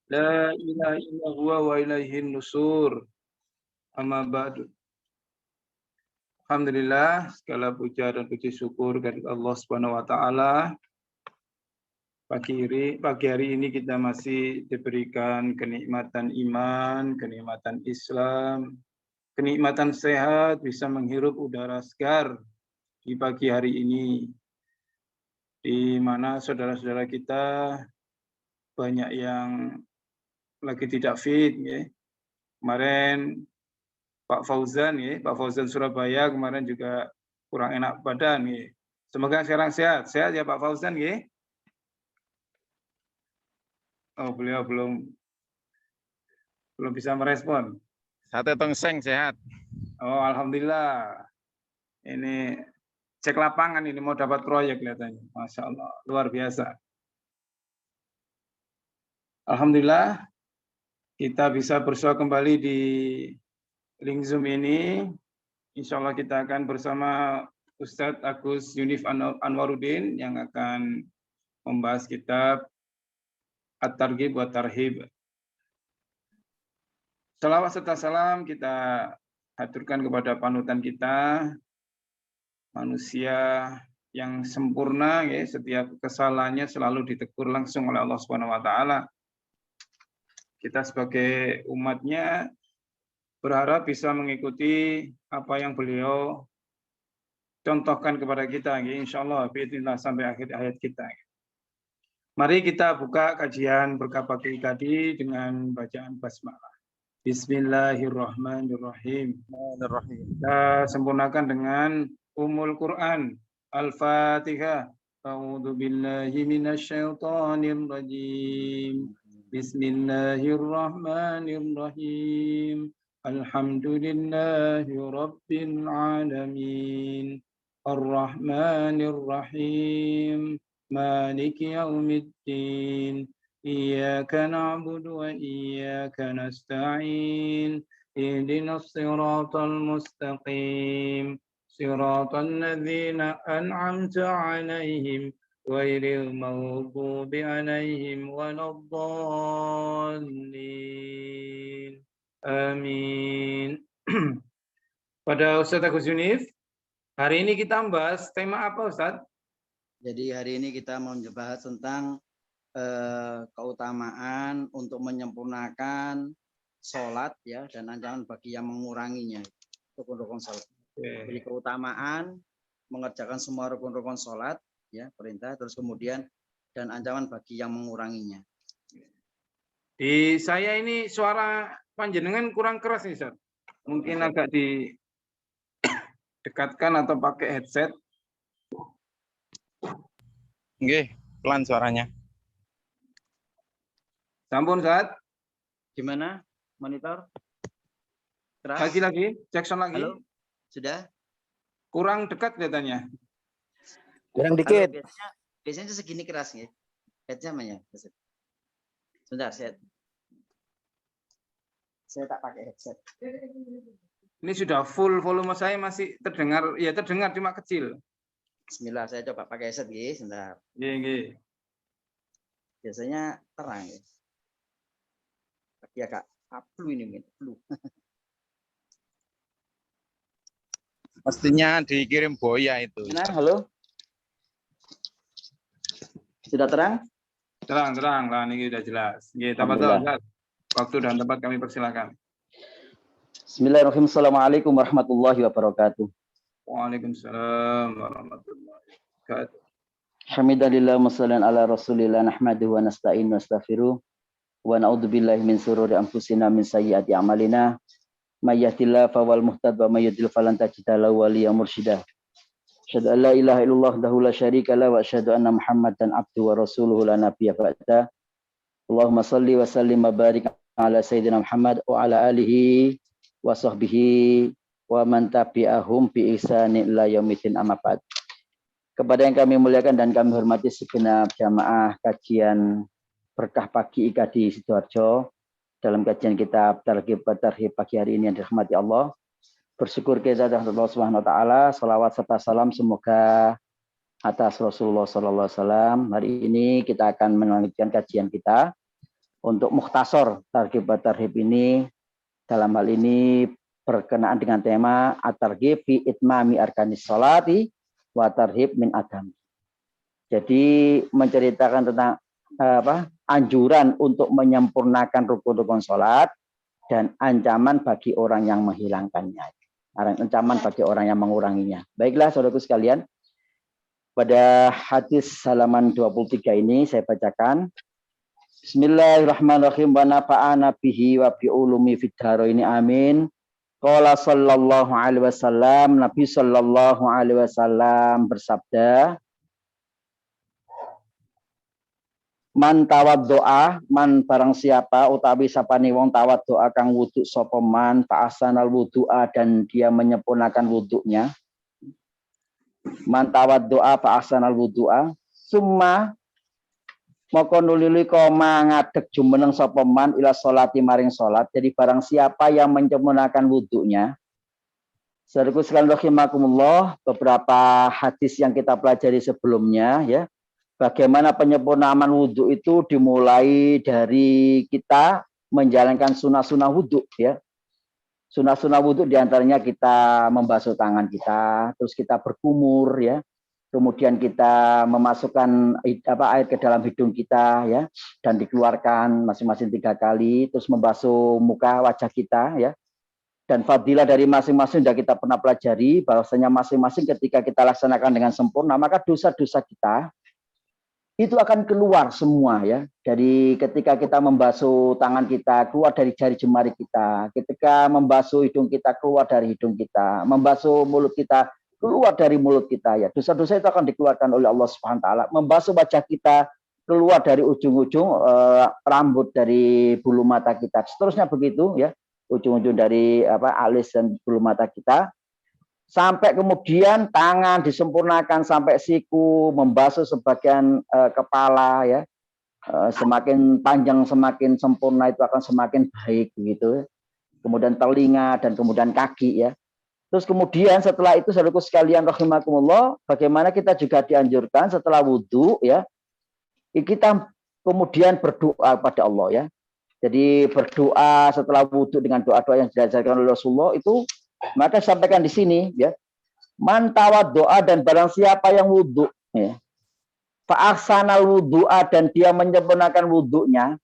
La ilaha illa huwa wa ilaihin nusur. Amma ba'du. Alhamdulillah, segala puja dan puji syukur dari Allah Subhanahu wa taala. Pagi hari ini kita masih diberikan kenikmatan iman, kenikmatan Islam, kenikmatan sehat, bisa menghirup udara segar di pagi hari ini, di mana saudara-saudara kita banyak yang lagi tidak fit, ya. Kemarin Pak Fauzan, ya, Pak Fauzan Surabaya kemarin juga kurang enak badan, ya. Semoga sekarang sehat ya Pak Fauzan, ya. Oh, beliau belum bisa merespon. Sate tongseng sehat. Oh, alhamdulillah. Ini cek lapangan ini mau dapat proyek kelihatannya. Masya Allah, luar biasa. Alhamdulillah kita bisa bersua kembali di link Zoom ini. Insya Allah kita akan bersama Ustadz Agus Yunif Anwaruddin yang akan membahas kitab At-Targhib wa Tarhib. Salawat serta salam kita haturkan kepada panutan kita, manusia yang sempurna, ya, setiap kesalahannya selalu ditegur langsung oleh Allah Subhanahu wa taala. Kita sebagai umatnya berharap bisa mengikuti apa yang beliau contohkan kepada kita, ya, insyaallah biidznillah sampai akhir hayat kita. Mari kita buka kajian berkah pagi tadi dengan bacaan basmalah. Bismillahirrahmanirrahim. Kita sempurnakan dengan Ummul Quran. Al-Fatihah. A'udzu billahi minasyaitonir rajim. Bismillahirrahmanirrahim. Alhamdulillahi rabbil alamin. Ar-Rahmanir Rahim. Maliki yaumiddin. إياك نعبد وإياك نستعين اهدنا الصراط المستقيم صراط الذين أنعمت عليهم غير المغضوب عليهم ولا الضالين آمين. Pada Ustadz Agus Yunif, hari ini kita membahas tema apa, Ustadz? Jadi hari ini kita mau membahas tentang keutamaan untuk menyempurnakan sholat, ya, dan ancaman bagi yang menguranginya, rukun-rukun sholat. Jadi keutamaan mengerjakan semua rukun-rukun sholat, ya, perintah, terus kemudian dan ancaman bagi yang menguranginya. Di saya ini suara panjenengan kurang keras nih, Ustaz. Mungkin agak didekatkan atau pakai headset. Nggih, pelan suaranya. Sampun, Ustaz. Gimana? Monitor? Keras? Lagi, Jackson lagi. Halo? Sudah? Kurang dekat kelihatannya. Kurang dikit. Halo, biasanya segini keras, ya. Headset namanya. Sebentar, saya tak pakai headset. Ini sudah full, volume saya masih terdengar, ya terdengar cuma kecil. Bismillah, saya coba pakai headset, ya. Sebentar. Nggih. Biasanya terang, ya. Tapi agak flu ini, flu. Mestinya dikirim boya itu. Nah, halo? Sudah terang? Terang lah, ini sudah jelas. Nggih, tafadhol, Ustaz. Waktu dan tempat kami persilakan. Bismillahirrahmanirrahim. Assalamualaikum warahmatullahi wabarakatuh. Waalaikumsalam warahmatullahi wabarakatuh. Hamidalillah wassalam ala rasulillah nahmaduhu wa nasta'in wa astaghfiruh wa na'udzubillahi min sururi anfusina min sayyiati a'malina may yahdihillahu fawal muhtad wa may yudlil falan tajida lahu waliyyan mursyida. Asyhadu an la ilaha illallah wahdahu la syarika lahu wa asyhadu anna Muhammadan abduhu wa rasuluhu la nabiyya ba'da. Allahumma shalli wa sallim wa barik ala sayyidina Muhammad wa ala alihi wa sahbihi wa man tabi'ahum bi ihsanin ila yaumil amma ba'd. Kepada yang kami muliakan dan kami hormati segenap jamaah kajian Berkah Pagi IKADI Sidoarjo, dalam kajian kitab Targhib wa Tarhib pagi hari ini yang dirahmati Allah, bersyukur kepada Allah Subhanahu wa taala, salawat serta salam semoga atas Rasulullah sallallahu alaihi wasallam. Hari ini kita akan melanjutkan kajian kita. Untuk mukhtasar targhib wa tarhib ini dalam hal ini berkenaan dengan tema at-targhib fi itmami arkanis sholati wa tarhib min adam. Jadi menceritakan tentang anjuran untuk menyempurnakan rukun-rukun sholat dan ancaman bagi orang yang menghilangkannya. Ancaman bagi orang yang menguranginya. Baiklah saudaraku sekalian, pada hadis halaman 23 ini saya bacakan. Bismillahirrahmanirrahim wa nafa'ana bihi wa bi ulumi fid dharaini amin. Qala sallallahu alaihi wasallam, Nabi sallallahu alaihi wasallam bersabda, man tawaddoa, man barang siapa utawi sapane wong tawaddoa kang wudu sapa man fa ahsanal wudu'a dan dia menyempurnakan wudunya. Man tawaddoa fa ahsanal wudu'a, summa maka nulili koma ngadeg jumeneng sapa man ila sholati maring salat. Jadi barang siapa yang menyempurnakan wudunya. Saudaraku sekalian rahimakumullah, beberapa hadis yang kita pelajari sebelumnya ya. Bagaimana penyempurnaan wudu itu dimulai dari kita menjalankan sunah-sunah wudu ya. Sunah-sunah wudu diantaranya kita membasuh tangan kita, terus kita berkumur ya. Kemudian kita memasukkan air ke dalam hidung kita ya dan dikeluarkan masing-masing 3 kali, terus membasuh muka wajah kita ya. Dan fadilah dari masing-masing sudah kita pernah pelajari bahwasanya masing-masing ketika kita laksanakan dengan sempurna maka dosa-dosa kita itu akan keluar semua ya. Dari ketika kita membasuh tangan kita keluar dari jari jemari kita, ketika membasuh hidung kita keluar dari hidung kita, membasuh mulut kita keluar dari mulut kita ya. Dosa-dosa itu akan dikeluarkan oleh Allah Subhanahu wa taala. Membasuh wajah kita keluar dari ujung-ujung rambut dari bulu mata kita. Seterusnya begitu ya. Ujung-ujung dari alis dan bulu mata kita. Sampai kemudian tangan disempurnakan sampai siku, membasuh sebagian kepala ya. Semakin panjang semakin sempurna itu akan semakin baik begitu. Kemudian telinga dan kemudian kaki ya. Terus kemudian setelah itu saudaraku sekalian rahimakumullah, bagaimana kita juga dianjurkan setelah wudhu ya, kita kemudian berdoa kepada Allah ya. Jadi berdoa setelah wudhu dengan doa-doa yang diajarkan oleh Rasulullah itu, maka sampaikan di sini ya, man tawaddoa dan barang siapa yang wudhu ya, fa ahsanal wudu'a dan dia menyempurnakan wudhunya,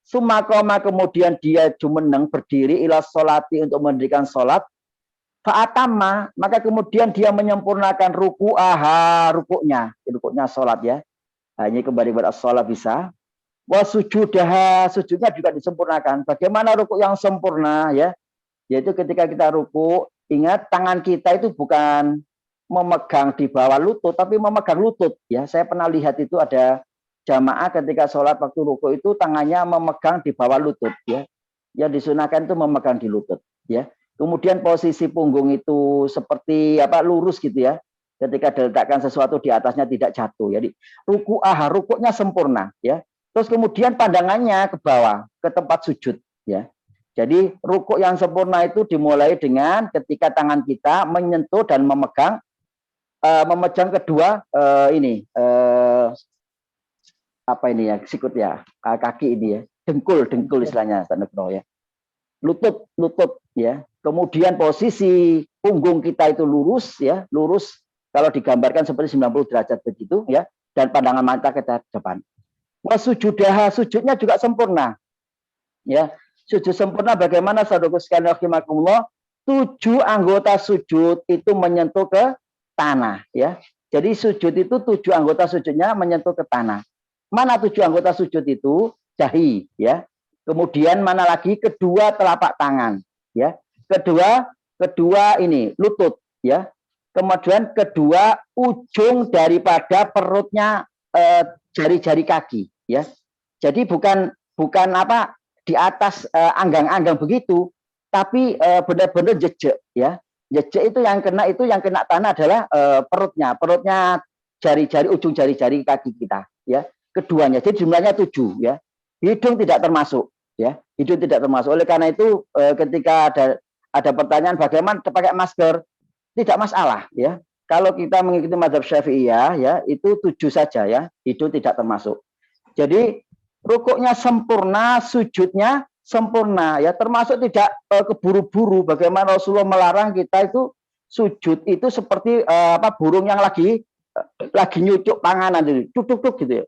sumakoma kemudian dia jumeneng berdiri ila sholati untuk mendirikan sholat. Fa'atama, maka kemudian dia menyempurnakan rukuknya sholat ya. Hanya kembali pada sholat bisa. Wa sujudaha, sujudnya juga disempurnakan. Bagaimana rukuk yang sempurna ya? Yaitu ketika kita rukuk, ingat tangan kita itu bukan memegang di bawah lutut, tapi memegang lutut ya. Saya pernah lihat itu ada jamaah ketika sholat waktu rukuk itu tangannya memegang di bawah lutut ya. Yang disunahkan itu memegang di lutut ya. Kemudian posisi punggung itu seperti lurus gitu ya. Ketika diletakkan sesuatu di atasnya tidak jatuh. Jadi rukuknya sempurna ya. Terus kemudian pandangannya ke bawah, ke tempat sujud ya. Jadi rukuk yang sempurna itu dimulai dengan ketika tangan kita menyentuh dan memegang kedua sikut ya, kaki ini ya. Dengkul istilahnya ya. Lutut ya. Kemudian posisi punggung kita itu lurus ya, lurus kalau digambarkan seperti 90 derajat begitu ya, dan pandangan mata ke depan. Wa sujudaha, sujudnya juga sempurna. Ya, sujud sempurna bagaimana saudaraku sekalian rahimakumullah? 7 anggota sujud itu menyentuh ke tanah ya. Jadi sujud itu 7 anggota sujudnya menyentuh ke tanah. Mana 7 anggota sujud itu? Dahi ya. Kemudian mana lagi? Kedua telapak tangan ya. Kedua ini lutut ya. Kemudian kedua ujung daripada perutnya jari-jari kaki ya. Jadi bukan di atas anggang-anggang begitu, tapi benar-benar jejak ya. Jejak itu yang kena tanah adalah perutnya jari-jari ujung jari-jari kaki kita ya. Keduanya. Jadi jumlahnya 7 ya. Hidung tidak termasuk ya. Hidung tidak termasuk. Oleh karena itu ketika ada pertanyaan bagaimana pakai masker, tidak masalah ya. Kalau kita mengikuti mazhab Syafi'iyah ya, itu 7 saja ya, hidung tidak termasuk. Jadi rukuknya sempurna, sujudnya sempurna, ya, termasuk tidak keburu-buru. Bagaimana Rasulullah melarang kita itu sujud itu seperti burung yang lagi nyucuk panganan itu, tuk gitu ya.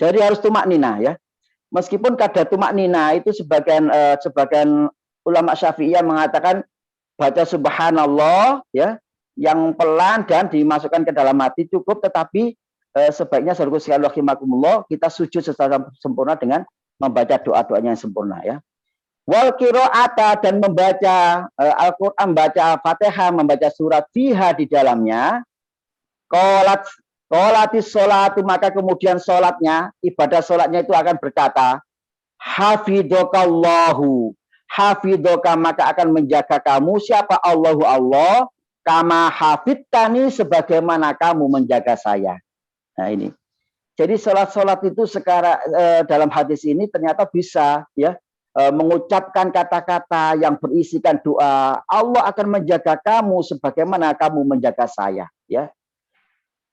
Jadi harus tumak nina, ya. Meskipun kadar tumak nina itu sebagian ulama Syafi'iyah mengatakan baca subhanallah, ya, yang pelan dan dimasukkan ke dalam hati cukup, tetapi sebaiknya kita sujud secara sempurna dengan membaca doa-doanya yang sempurna, ya. Wal qiraata, dan membaca Al-Qur'an, membaca Fatihah, membaca surat fiha di dalamnya. Qolatis sholatu, maka kemudian sholatnya, ibadah sholatnya itu akan berkata, hafidhokallahu, hafidhoka, maka akan menjaga kamu, siapa? Allahu Allah, kama hafidtani, sebagaimana kamu menjaga saya. Nah ini. Jadi sholat itu sekarang dalam hadis ini ternyata bisa, ya, mengucapkan kata-kata yang berisikan doa. Allah akan menjaga kamu sebagaimana kamu menjaga saya, ya.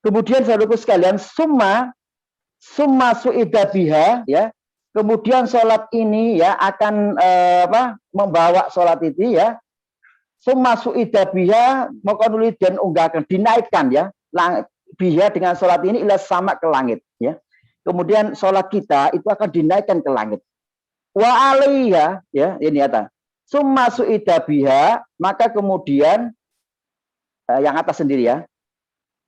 Kemudian saudaraku sekalian, summa su'ida biha, ya. Kemudian sholat ini, ya, akan membawa sholat itu, ya. Summa su'ida biha, maqanuli, dan unggahkan, dinaikkan, ya. Biha, dengan sholat ini, ila sama ke langit, ya. Kemudian sholat kita itu akan dinaikkan ke langit. Wa alaiha, ya, ini kata. Summa su'ida biha, maka kemudian yang atas sendiri, ya.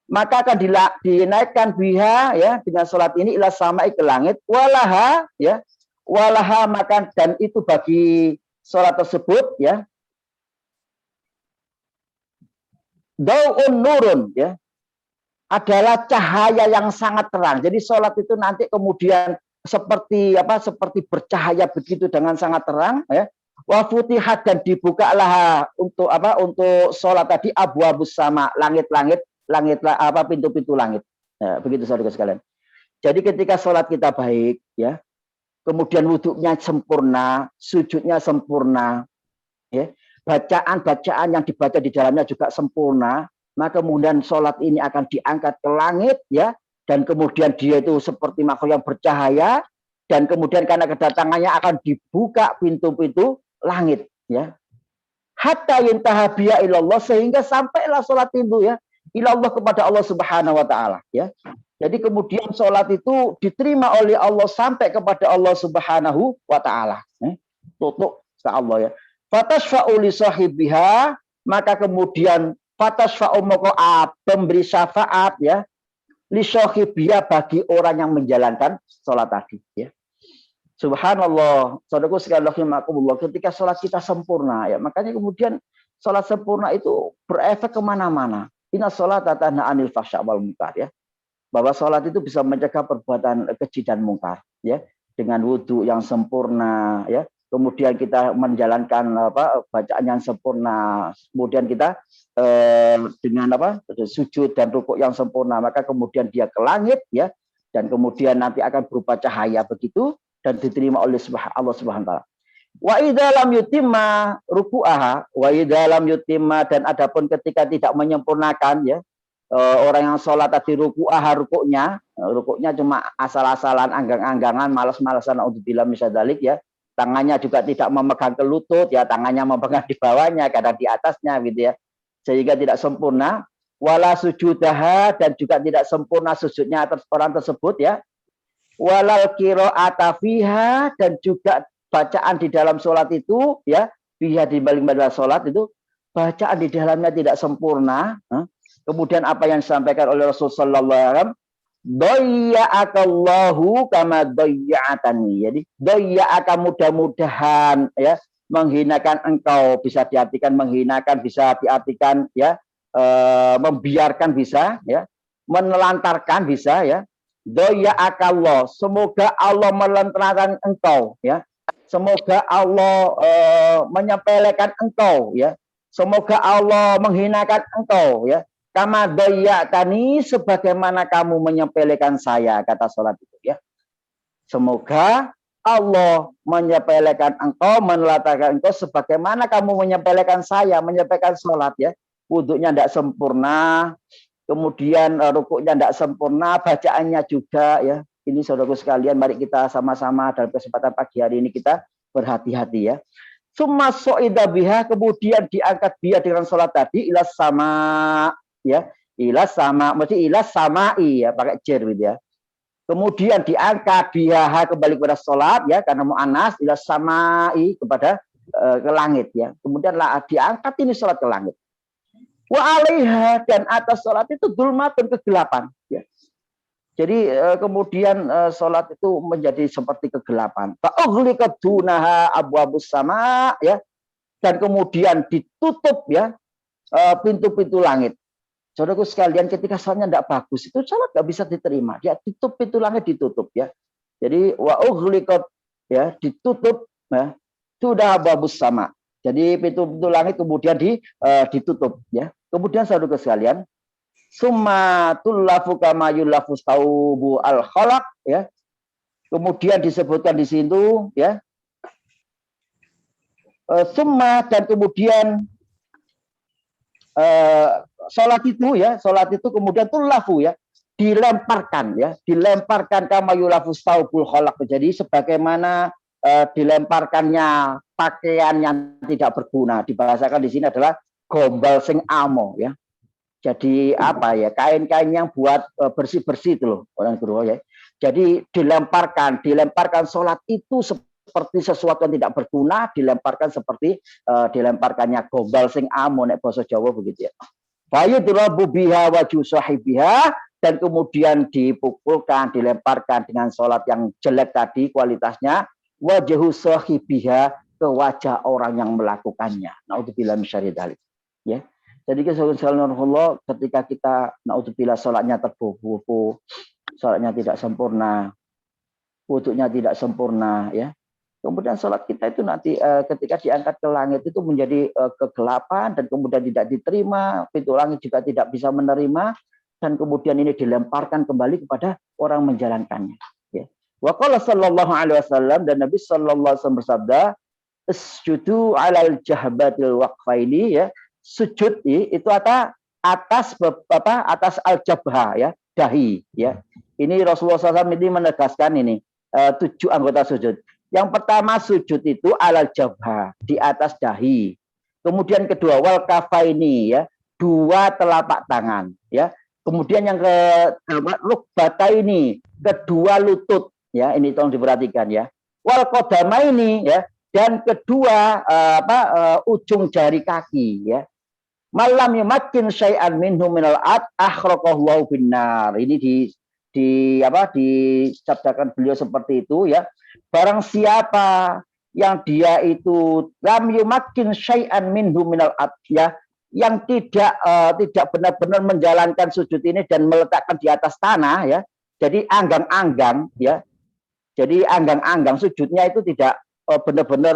Maka akan dinaikkan biha, ya, dengan sholat ini ila sama ke langit. Walaha, ya. Walaha, maka dan itu bagi sholat tersebut, ya. Dau'un nurun, ya, adalah cahaya yang sangat terang. Jadi sholat itu nanti kemudian seperti bercahaya begitu dengan sangat terang, ya. Wa futihat, dan dibukalah untuk sholat tadi abwabus sama, langit-langit, pintu-pintu langit. Ya, begitu saudara sekalian. Jadi ketika sholat kita baik, ya, kemudian wudhunya sempurna, sujudnya sempurna, ya, bacaan-bacaan yang dibaca di dalamnya juga sempurna, maka kemudian sholat ini akan diangkat ke langit, ya, dan kemudian dia itu seperti makhluk yang bercahaya, dan kemudian karena kedatangannya akan dibuka pintu-pintu langit, ya. Hatta yuntaha biha ilallah, sehingga sampailah sholat itu, ya, ilallah, kepada Allah Subhanahu wa taala, ya. Jadi kemudian sholat itu diterima oleh Allah sampai kepada Allah Subhanahu wa taala. Tutup ke Allah, ya. Fatashfa'u li sahibiha, maka kemudian fatashfa'u, maka memberi syafaat, ya, li sahibiha, bagi orang yang menjalankan sholat tadi, ya. Subhanallah, saudaraku sekalian rahimakumullah, ketika sholat kita sempurna, ya, makanya kemudian sholat sempurna itu berefek kemana-mana. Inna sholata tanha anil fahsya wal munkar, ya. Bahwa sholat itu bisa mencegah perbuatan keji dan mungkar, ya, dengan wudhu yang sempurna, ya. Kemudian kita menjalankan bacaan yang sempurna, kemudian kita dengan sujud dan rukuk yang sempurna, maka kemudian dia ke langit, ya, dan kemudian nanti akan berupa cahaya begitu dan diterima oleh Allah Subhanahu wa taala. Wa idza lam yutimma ruku'aha, wa idza lam yutimma, dan adapun ketika tidak menyempurnakan, ya, orang yang sholat tadi rukuknya cuma asal-asalan, anggang-anggangan, malas-malasan, naudzubillah min dzalik, ya. Tangannya juga tidak memegang ke lutut, ya, tangannya memegang di bawahnya, kadang di atasnya, gitu, ya, sehingga tidak sempurna. Wala sujudaha, dan juga tidak sempurna sujudnya atas orang tersebut, ya. Walal qira'ata fiha, dan juga bacaan di dalam sholat itu, ya, biha, di balik-balik sholat itu bacaan di dalamnya tidak sempurna. Kemudian apa yang disampaikan oleh Rasulullah sallallahu alaihi wasallam, doyya'akallahu kama doyya'atani. Jadi doyya'aka, mudah-mudahan, ya, menghinakan engkau, bisa diartikan menghinakan, bisa diartikan, ya, membiarkan, bisa, ya, menelantarkan, bisa, ya. Doyya'akallah, semoga Allah melantarkan engkau, ya. Semoga Allah menyepelekan engkau, ya. Semoga Allah menghinakan engkau, ya. Kama doyya'tani, sebagaimana kamu menyepelekan saya, kata sholat itu, ya. Semoga Allah menyepelekan engkau, menelantarkan engkau, sebagaimana kamu menyepelekan saya, menyepelekan sholat, ya. Wudhunya tidak sempurna, kemudian rukuknya tidak sempurna, bacaannya juga, ya, Ini saudaraku sekalian, mari kita sama-sama dalam kesempatan pagi hari ini kita berhati-hati ya. Summa so'ida biha, kemudian diangkat dia dengan sholat tadi ila sama ya, ila sama, mesti ila samai ya, pakai jer gitu ya. Kemudian diangkat biha kembali kepada sholat ya, karena mu'annas ila samai kepada ke langit ya. Kemudian diangkat ini sholat ke langit. Wa alaiha, dan atas sholat itu dulmatun, kegelapan ya. Jadi kemudian sholat itu menjadi seperti kegelapan. Fa'ughliqat dunaha abwabus sama ya, dan kemudian ditutup ya pintu-pintu langit. Saudaraku sekalian, ketika sholatnya tidak bagus itu sholat nggak bisa diterima. Dia tutup pintu langit, ditutup ya. Jadi wa'ughliqat ya, ditutup ya, sudah abwabus sama. Jadi pintu-pintu langit kemudian ditutup ya. Kemudian saudaraku sekalian, summa tullafu kama yullafu taubu al-khalaq ya. Kemudian disebutkan di situ ya. Summa, dan kemudian salat itu kemudian tullafu ya, dilemparkan ya, dilemparkan kama yullafu taubul khalaq. Jadi sebagaimana dilemparkannya pakaian yang tidak berguna, dibahasakan di sini adalah gombal sing amo ya. Jadi apa ya, kain-kain yang buat bersih-bersih itu loh orang guru ya. Jadi dilemparkan sholat itu seperti sesuatu yang tidak berguna, dilemparkan seperti dilemparkannya gombal sing amo nek basa Jawa begitu ya. Fayudrabu biha waju sahibiha, dan kemudian dipukulkan, dilemparkan dengan sholat yang jelek tadi kualitasnya, wajhu sahibiha, ke wajah orang yang melakukannya. Naudzubillah min syarri dzalik ya. Jadi ketika kita naudzubillah sholatnya terbubu, sholatnya tidak sempurna, wudhunya tidak sempurna ya. Kemudian sholat kita itu nanti ketika diangkat ke langit itu menjadi kegelapan, dan kemudian tidak diterima, pintu langit juga tidak bisa menerima, dan kemudian ini dilemparkan kembali kepada orang menjalankannya. Ya. Wa qala sallallahu alaihi wasallam, dan Nabi sallallahu alaihi wasallam bersabda, isjudu alal jahbatil waqfaini ya. Sujud itu atas al-jabha ya, dahi ya. Ini Rasulullah SAW ini menegaskan ini 7 anggota sujud. Yang pertama sujud itu alal jabha, di atas dahi. Kemudian kedua wal kafaini ya, 2 telapak tangan ya. Kemudian yang rukbata ini, kedua lutut ya, ini tolong diperhatikan ya. Wal qadamaini ya, dan kedua ujung jari kaki ya. Malam yumakin syai'an minhu minal ad akhraqallahu binnar. Ini dicaptakan beliau seperti itu ya. Barang siapa yang dia itu lam yumakin syai'an minhu minal ad ya, yang tidak benar-benar menjalankan sujud ini dan meletakkan di atas tanah ya. Jadi anggang-anggang ya. Jadi anggang-anggang sujudnya itu tidak benar-benar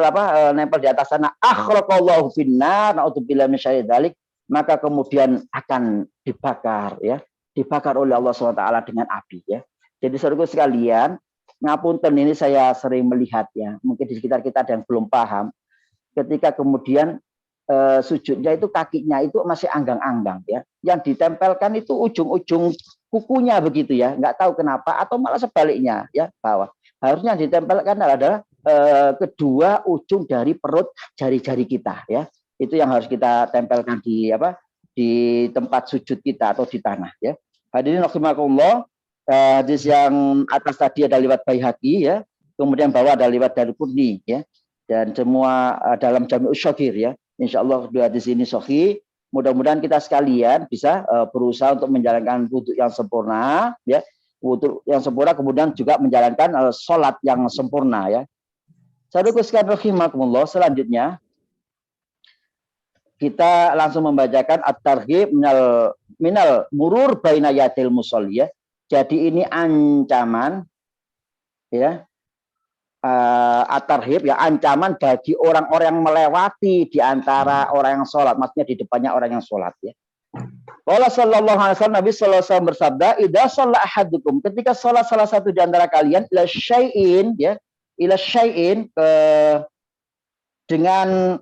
nempel di atas tanah. Akhraqallahu binnar, naudzubillah min syarri dzalik. Maka kemudian akan dibakar ya, dibakar oleh Allah SWT dengan api ya. Jadi saudaraku sekalian, ngapunten, ini saya sering melihat ya, mungkin di sekitar kita ada yang belum paham, ketika kemudian sujudnya itu kakinya itu masih anggang-anggang ya, yang ditempelkan itu ujung-ujung kukunya begitu ya, nggak tahu kenapa, atau malah sebaliknya ya, bawah. Harusnya ditempelkan adalah kedua ujung dari perut jari-jari kita ya. Itu yang harus kita tempelkan di tempat sujud kita atau di tanah ya. Hadirin rahimakumullah, hadis yang atas tadi ada lewat Baihaqi ya, kemudian bawah ada lewat Daruqutni ya, dan semua dalam Jami'us Shaghir ya. Insyaallah dua hadis ini sahih. Mudah-mudahan kita sekalian bisa berusaha untuk menjalankan wudhu yang sempurna ya, wudhu yang sempurna, kemudian juga menjalankan sholat yang sempurna ya. Saudaraku sekalian rahimakumullah, selanjutnya kita langsung membacakan at-targhib minal murur baina yadil musolli ya. Jadi ini ancaman ya, at-targhib ya, ancaman bagi orang-orang yang melewati di antara orang yang sholat, maksudnya di depannya orang yang sholat ya. Qala sallallahu alaihi wasallam, Nabi sallallahu alaihi wasallam bersabda, idza shalla ahadukum, ketika sholat salah satu di antara kalian ila syai'in ya, ila syai'in dengan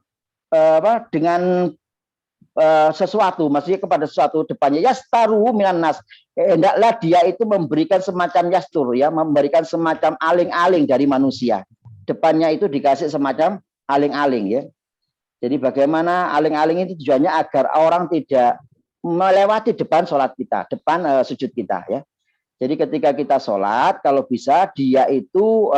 sesuatu, maksudnya kepada sesuatu depannya, yastaru minan nas, hendaklah dia itu memberikan semacam yastur, ya, memberikan semacam aling-aling dari manusia. Depannya itu dikasih semacam aling-aling, ya. Jadi bagaimana aling-aling itu tujuannya agar orang tidak melewati depan sholat kita, depan sujud kita, ya. Jadi ketika kita sholat, kalau bisa dia itu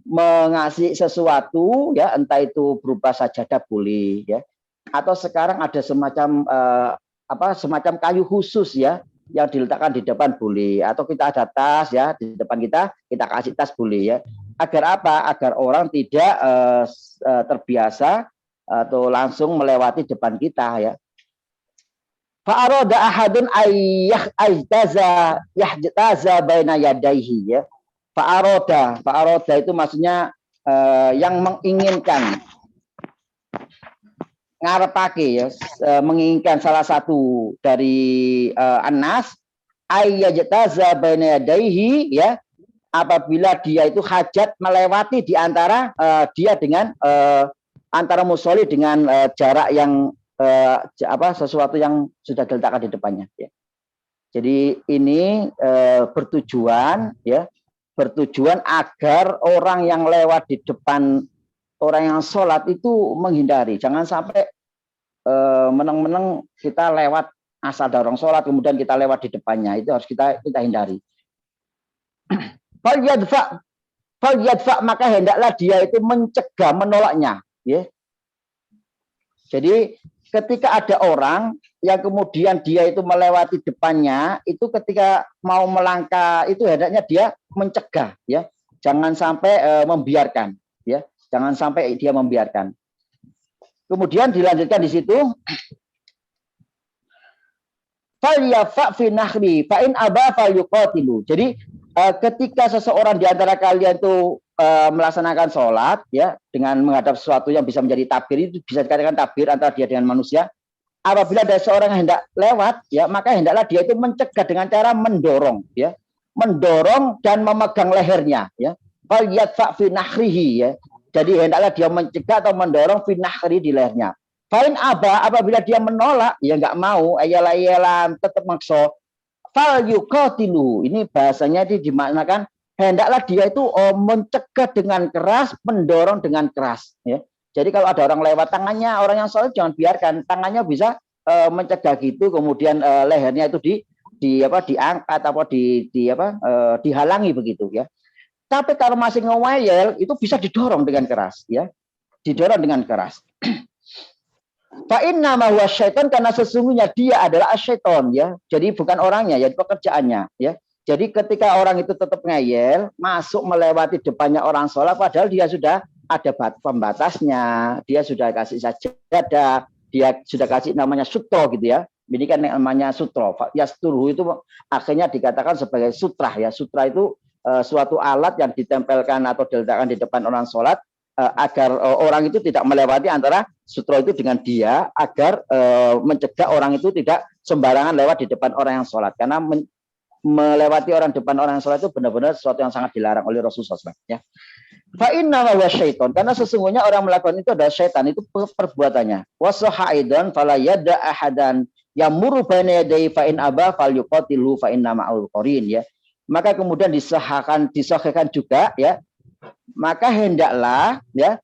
mengasih sesuatu, ya, entah itu berupa sajadah boleh, ya, atau sekarang ada semacam semacam kayu khusus, ya, yang diletakkan di depan boleh, atau kita ada tas, ya, di depan kita kasih tas boleh, ya. Agar apa? Agar orang tidak terbiasa atau langsung melewati depan kita, ya. Fa'arada ahadun yahtaza baina yadaihi, ya. Fa'arada itu maksudnya yang menginginkan, ngarepake, ya, menginginkan salah satu dari Anas ayyajtaza baina yadaihi, ya, apabila dia itu hajat melewati di antara dia dengan antara musolli dengan jarak yang sesuatu yang sudah diletakkan di depannya, ya. Jadi ini bertujuan, ya, bertujuan agar orang yang lewat di depan orang yang sholat itu menghindari, jangan sampai meneng-meneng kita lewat asal ada orang sholat kemudian kita lewat di depannya, itu harus kita hindari. Fal yadfa, maka hendaklah dia itu mencegah, menolaknya, ya. Jadi ketika ada orang yang kemudian dia itu melewati depannya, itu ketika mau melangkah itu hendaknya dia mencegah, ya, jangan sampai membiarkan, ya, jangan sampai dia membiarkan. Kemudian dilanjutkan di situ, falyafa fi nahri fa in aba falyuqatilu. Jadi ketika seseorang di antara kalian itu melaksanakan sholat, ya, dengan menghadap sesuatu yang bisa menjadi tabir, itu bisa dikatakan tabir antara dia dengan manusia. Apabila ada seorang yang hendak lewat, ya, maka hendaklah dia itu mencegah dengan cara mendorong, ya, mendorong dan memegang lehernya, ya. Fal yadfa fi nahrihi, ya. Jadi hendaklah dia mencegah atau mendorong fi nahri di lehernya. Fa'in aba, apabila dia menolak, ya nggak mau, ayalah tetap maksa. Fal yuqatilu, ini bahasanya dimaknakan hendaklah dia itu mencegah dengan keras, mendorong dengan keras, ya. Jadi kalau ada orang lewat tangannya, orang yang sholat jangan biarkan, tangannya bisa mencegah gitu, kemudian lehernya itu diangkat atau dihalangi begitu, ya. Tapi kalau masih ngewayel itu bisa didorong dengan keras, ya, didorong dengan keras. Fa inna ma huwa syaitan, karena sesungguhnya dia adalah asyaiton, ya. Jadi bukan orangnya, ya, pekerjaannya, ya. Jadi ketika orang itu tetap ngeyel, masuk melewati depannya orang sholat, padahal dia sudah ada pembatasnya, dia sudah kasih sajadah, dia sudah kasih namanya sutro, gitu, ya. Ini kan namanya sutro. Yasturuhu itu akhirnya dikatakan sebagai sutra, ya. Sutra itu suatu alat yang ditempelkan atau diletakkan di depan orang sholat agar orang itu tidak melewati antara sutro itu dengan dia, agar mencegah orang itu tidak sembarangan lewat di depan orang yang sholat, karena melewati orang depan orang yang sholat itu benar-benar sesuatu yang sangat dilarang oleh Rasulullah SAW, ya. Fa inna wa syaiton, karena sesungguhnya orang melakukan itu adalah syaitan, itu perbuatannya. Wasahaidan fala yada ahadan yamuru baina yadayhi fa in aba falyuqatilu fa inna ma'ul qarin, ya. Maka kemudian disahihkan juga, ya. Maka hendaklah, ya,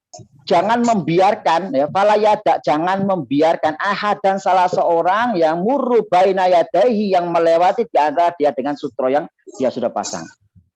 jangan membiarkan, ya, fala yada, jangan membiarkan ahad dan salah seorang yang murru baina yadaihi, yang melewati di antara dia dengan sutro yang dia sudah pasang.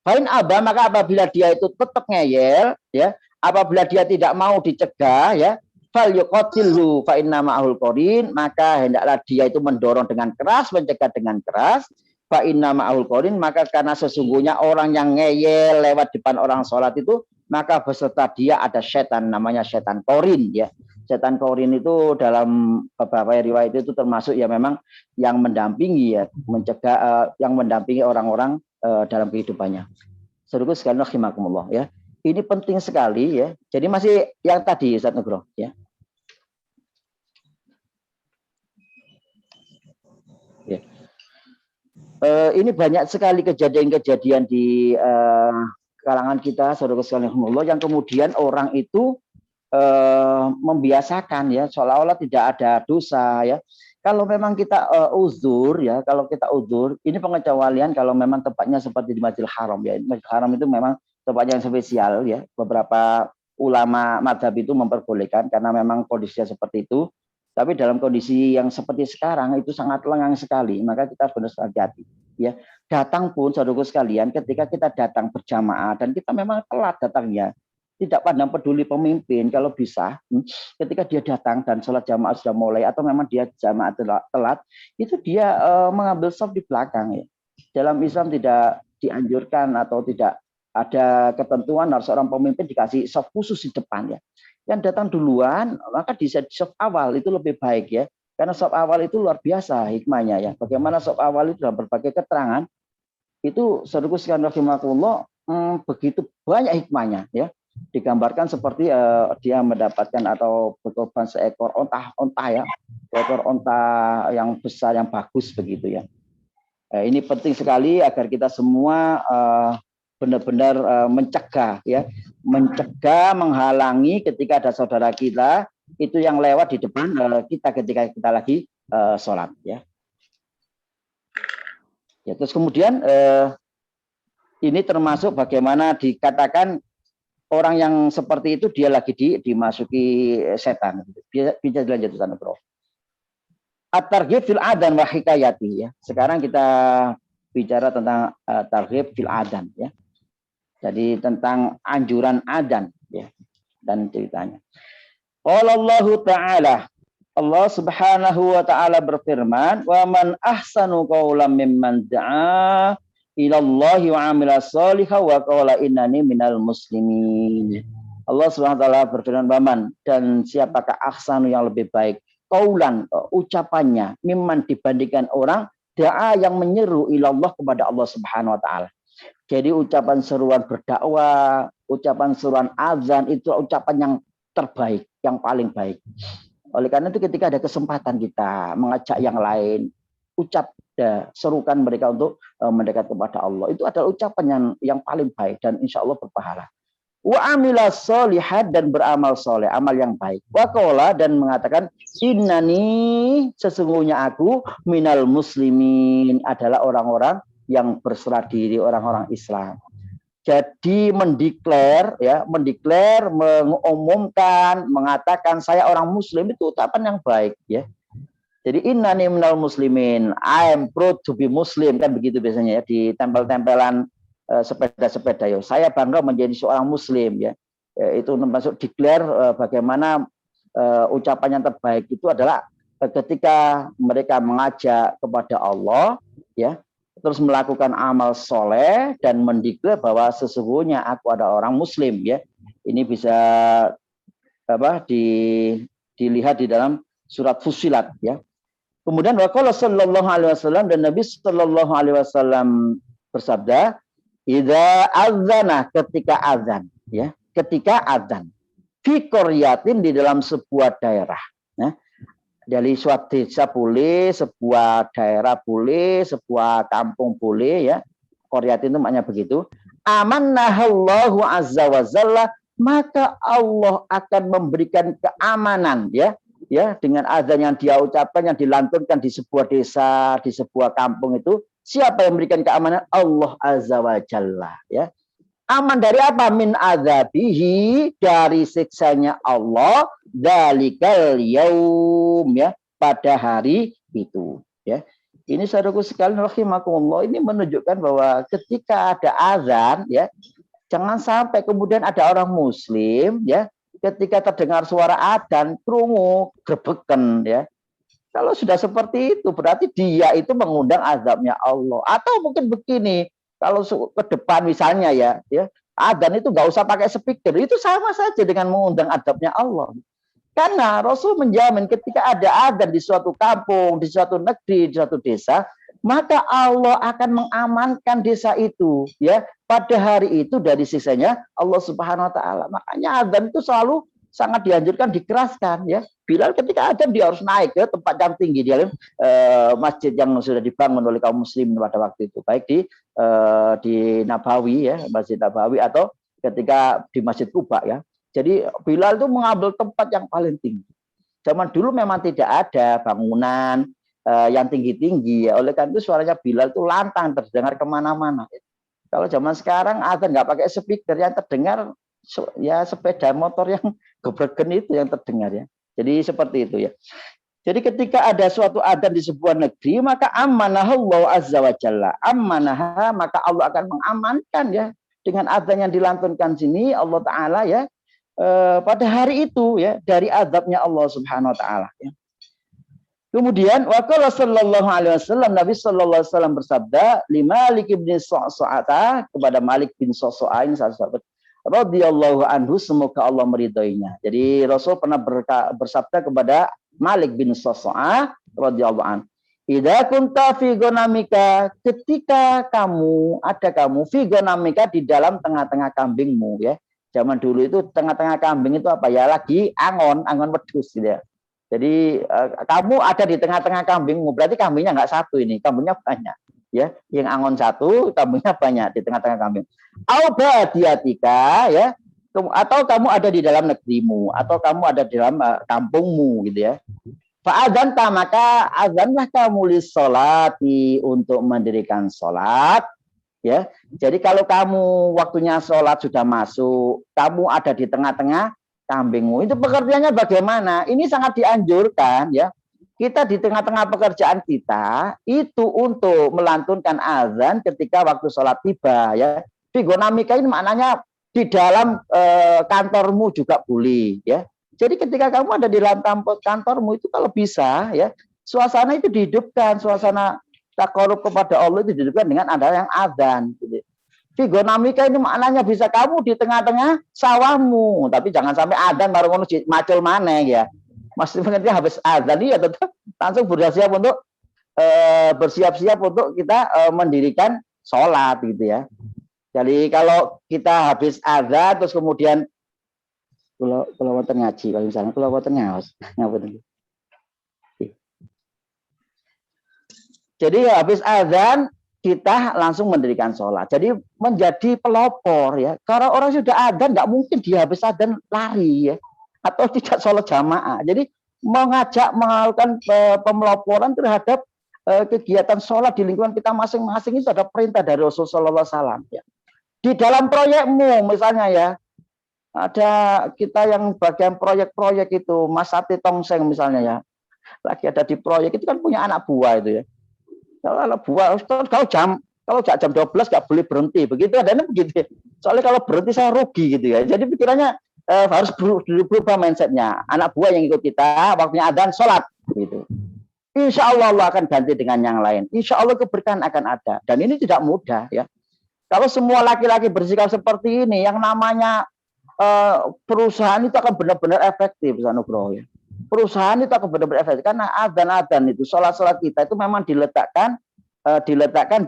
Fain aba, maka apabila dia itu tetap ngeyel, ya, apabila dia tidak mau dicegah, ya, fal yuqatilu fa inna ma'ahul qarin, maka hendaklah dia itu mendorong dengan keras, mencegah dengan keras. Fa inna ma'ahul qarin, maka karena sesungguhnya orang yang ngeyel lewat depan orang sholat itu, maka beserta dia ada setan, namanya setan korin, ya. Setan korin itu dalam beberapa riwayat itu termasuk, ya, memang yang mendampingi, ya, mencegah, yang mendampingi orang-orang dalam kehidupannya. Saudaraku sekalian rahimakumullah, ya. Ini penting sekali, ya. Jadi masih yang tadi Ustaz Nugroho, ya. Ya. Ini banyak sekali kejadian-kejadian di kalangan kita, saudara sekalian rahimakumullah, yang kemudian orang itu membiasakan, ya, seolah-olah tidak ada dosa, ya. Kalau memang kita uzur ya, kalau kita uzur, ini pengecualian kalau memang tempatnya seperti di Masjidil Haram ya. Masjidil Haram itu memang tempat yang spesial ya. Beberapa ulama madhab itu memperbolehkan karena memang kondisinya seperti itu. Tapi dalam kondisi yang seperti sekarang itu sangat lengang sekali, maka kita harus hati-hati ya. Datang pun saudaraku sekalian, ketika kita datang berjamaah dan kita memang telat datangnya, tidak pandang peduli pemimpin, kalau bisa ketika dia datang dan sholat jamaah sudah mulai atau memang dia jamaah telat, itu dia mengambil shaf di belakang ya. Dalam Islam tidak dianjurkan atau tidak ada ketentuan harus seorang pemimpin dikasih shaf khusus di depan ya. Yang datang duluan maka di shaf awal itu lebih baik ya, karena shaf awal itu luar biasa hikmahnya ya. Bagaimana shaf awal itu dalam berbagai keterangan itu saudaraku sekalian rahimakumullah, begitu banyak hikmahnya ya. Digambarkan seperti dia mendapatkan atau berkorban seekor onta ya, seekor onta yang besar yang bagus begitu ya. Ini penting sekali agar kita semua benar-benar mencegah ya, mencegah, menghalangi ketika ada saudara kita itu yang lewat di depan kita ketika kita lagi sholat ya. Ya, terus kemudian ini termasuk bagaimana dikatakan orang yang seperti itu dia lagi dimasuki setan. Bisa dilanjutkan, Bro. At-targhib fil adzan wa hikayati ya. Sekarang kita bicara tentang targhib fil adzan ya. Jadi tentang anjuran adzan ya dan ceritanya. Qala Allah Ta'ala, Allah Subhanahu wa taala berfirman, "Wa man ahsanu qawlan mimman da'a ilallahi wa amila sholihan wa qala innani minal muslimin." Allah Subhanahu wa taala berfirman, "Baman, dan siapakah ahsanu yang lebih baik qaulan ucapannya mimman dibandingkan orang da'a yang menyeru ilallah kepada Allah Subhanahu wa taala." Jadi ucapan seruan berdakwah, ucapan seruan azan itu ucapan yang terbaik, yang paling baik. Oleh karena itu ketika ada kesempatan kita mengajak yang lain, serukan mereka untuk mendekat kepada Allah. Itu adalah ucapan yang paling baik dan insya Allah berpahala. Wa amila sholihat, dan beramal soleh, amal yang baik. Wa qala, dan mengatakan innani, sesungguhnya aku minal muslimin, adalah orang-orang yang berserah diri, orang-orang Islam. Jadi mendeklar, mengumumkan, mengatakan saya orang Muslim itu ucapan yang baik ya. Jadi innani minal muslimin, I am proud to be Muslim, kan begitu biasanya ya di tempel-tempelan sepeda-sepeda ya. Saya bangga menjadi seorang Muslim ya. Itu termasuk declare bagaimana ucapan yang terbaik itu adalah ketika mereka mengajak kepada Allah ya, terus melakukan amal soleh dan mendeklar bahwa sesungguhnya aku adalah orang Muslim ya. Ini bisa dilihat di dalam surat Fussilat ya. Kemudian waqala sallallahu alaihi wasallam, dan Nabi sallallahu alaihi wasallam bersabda, idza adzana, ketika azan ya, ketika azan fi qaryatin, di dalam sebuah daerah ya. Dari suatu desa boleh, sebuah daerah boleh, sebuah kampung boleh ya. Qaryatin itu maknanya begitu. Amannahallahu azza wa jalla, maka Allah akan memberikan keamanan ya dengan azan yang dia ucapkan, yang dilantunkan di sebuah desa, di sebuah kampung itu. Siapa yang memberikan keamanan? Allah azza wa jalla ya. Aman dari apa? Min azabihi, dari siksanya Allah, dalikal yaum ya, pada hari itu ya. Ini saudaraku sekalian rahimakumullah, ini menunjukkan bahwa ketika ada azan ya, jangan sampai kemudian ada orang muslim ya, ketika terdengar suara adzan krungu grebekan ya. Kalau sudah seperti itu berarti dia itu mengundang azabnya Allah. Atau mungkin begini, kalau ke depan misalnya ya adzan itu nggak usah pakai speaker, itu sama saja dengan mengundang azabnya Allah. Karena Rasul menjamin ketika ada adzan di suatu kampung, di suatu negeri, di suatu desa, maka Allah akan mengamankan desa itu ya pada hari itu dari siksanya Allah Subhanahu wa taala. Makanya adzan itu selalu sangat dianjurkan, dikeraskan ya. Bilal ketika adzan dia harus naik ke tempat yang tinggi di masjid yang sudah dibangun oleh kaum muslimin pada waktu itu, baik di Nabawi ya, Masjid Nabawi, atau ketika di Masjid Kuba ya. Jadi Bilal itu mengambil tempat yang paling tinggi. Zaman dulu memang tidak ada bangunan yang tinggi-tinggi ya. Oleh karena itu suaranya Bilal itu lantang terdengar kemana-mana. Kalau zaman sekarang azan nggak pakai speaker, yang terdengar ya sepeda motor yang gebreken itu yang terdengar ya. Jadi seperti itu ya. Jadi ketika ada suatu adzan di sebuah negeri, maka amanahallahu azza wa jalla. Amanaha, maka Allah akan mengamankan ya. Dengan adzan yang dilantunkan sini, Allah Ta'ala ya, pada hari itu ya, dari azabnya Allah Subhanahu Wa Ta'ala ya. Kemudian, waqala sallallahu alaihi wasallam, Nabi sallallahu alaihi wasallam bersabda, Malik bin Sa'sa'ata, kepada Malik bin Sa'sa'ah, ini sahabat radhiyallahu anhu, semoga Allah meridhoinya. Jadi Rasul pernah bersabda kepada Malik bin Sa'sa'ah radhiyallahu anhu, idza kunta fi ghanamika, ketika kamu fi ghanamika, di dalam tengah-tengah kambingmu ya. Zaman dulu itu tengah-tengah kambing itu apa ya? Lagi angon wedhus gitu ya. Jadi kamu ada di tengah-tengah kambingmu, berarti kambingnya nggak satu ini, kambingnya banyak ya. Yang angon satu, kambingnya banyak di tengah-tengah kambing. Aubadiatika ya, atau kamu ada di dalam negerimu, atau kamu ada di dalam kampungmu gitu ya. Fa'adzanta, maka azanlah kamu lissolati, untuk mendirikan sholat ya. Jadi kalau kamu waktunya sholat sudah masuk, kamu ada di tengah-tengah kambingmu, itu pekerjaannya bagaimana? Ini sangat dianjurkan ya. Kita di tengah-tengah pekerjaan kita itu untuk melantunkan azan ketika waktu sholat tiba ya. Figonamika ini maknanya di dalam kantormu juga boleh ya. Jadi ketika kamu ada di dalam kantormu itu kalau bisa ya, suasana itu dihidupkan, suasana taqarrub kepada Allah itu dihidupkan dengan ada yang azan gitu. Figonamika ini maknanya bisa kamu di tengah-tengah sawahmu, tapi jangan sampai adzan baru ngono macul maneh ya. Masih mengerti habis adzan ya tetap langsung bersiap untuk bersiap-siap untuk kita mendirikan sholat gitu ya. Jadi kalau kita habis adzan terus kemudian kalau wonten ngaji, kalau misalnya kalau wonten ngaos, ngapunten. Jadi habis adzan kita langsung mendirikan sholat. Jadi menjadi pelopor ya. Kalau orang sudah adzan nggak mungkin dia habis adzan lari ya, atau tidak sholat jamaah. Jadi melakukan pemeloporan terhadap kegiatan sholat di lingkungan kita masing-masing itu ada perintah dari Rasulullah SAW ya. Di dalam proyekmu misalnya ya, ada kita yang bagian proyek-proyek itu, Mas Sati Tongseng misalnya ya, lagi ada di proyek itu kan punya anak buah itu ya. Kalau buah, kalau jam 12 nggak boleh berhenti, begitu adanya begitu. Soalnya kalau berhenti saya rugi gitu ya. Jadi pikirannya harus berubah mindsetnya. Anak buah yang ikut kita, waktunya adzan sholat gitu. Insya Allah Allah akan ganti dengan yang lain. Insya Allah keberkahan akan ada. Dan ini tidak mudah ya. Kalau semua laki-laki bersikap seperti ini, yang namanya perusahaan itu akan benar-benar efektif, Sanubro ya. Perusahaan itu akan benar-benar efektif karena adzan itu sholat-sholat kita itu memang diletakkan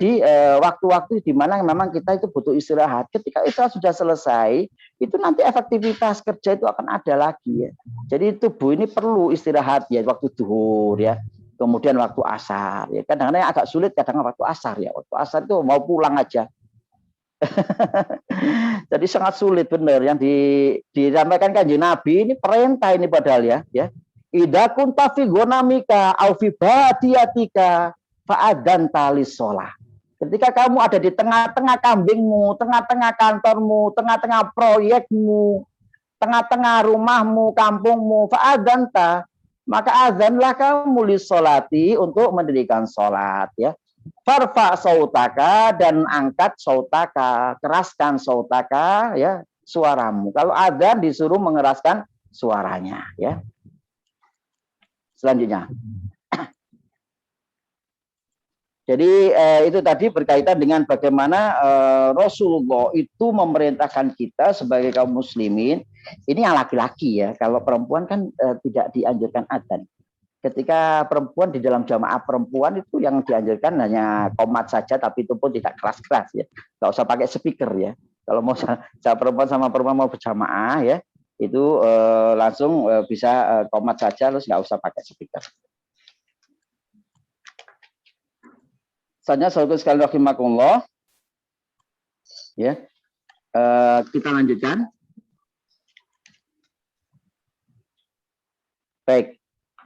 di waktu-waktu di mana memang kita itu butuh istirahat. Ketika istirahat sudah selesai, itu nanti efektivitas kerja itu akan ada lagi ya. Jadi tubuh ini perlu istirahat ya, waktu zuhur ya, kemudian waktu asar ya. Kadang-kadang agak sulit kadang waktu asar ya. Waktu asar itu mau pulang aja. Jadi sangat sulit benar yang disampaikan Kanjeng Nabi ini, perintah ini padahal ya. Idza kunta fi ghanamika aw fi badiyatika fa'adzan talis shalah. Ketika kamu ada di tengah-tengah kambingmu, tengah-tengah kantormu, tengah-tengah proyekmu, tengah-tengah rumahmu, kampungmu, fa'adzanta, maka azanlah kamu lis sholati, untuk mendirikan sholat ya. Farfa sautaka, dan angkat sautaka, keraskan sautaka ya, suaramu. Kalau adzan disuruh mengeraskan suaranya ya. Selanjutnya. Jadi itu tadi berkaitan dengan bagaimana Rasulullah itu memerintahkan kita sebagai kaum muslimin, ini yang laki-laki ya. Kalau perempuan kan tidak dianjurkan adzan. Ketika perempuan di dalam jamaah perempuan itu yang dianjurkan hanya qomat saja, tapi itu pun tidak keras-keras ya. Nggak usah pakai speaker ya. Kalau mau perempuan sama perempuan mau berjamaah ya, itu langsung bisa qomat saja, terus nggak usah pakai speaker. Selanjutnya saudara sekalian rahimakumullah ya, kita lanjutkan. Baik.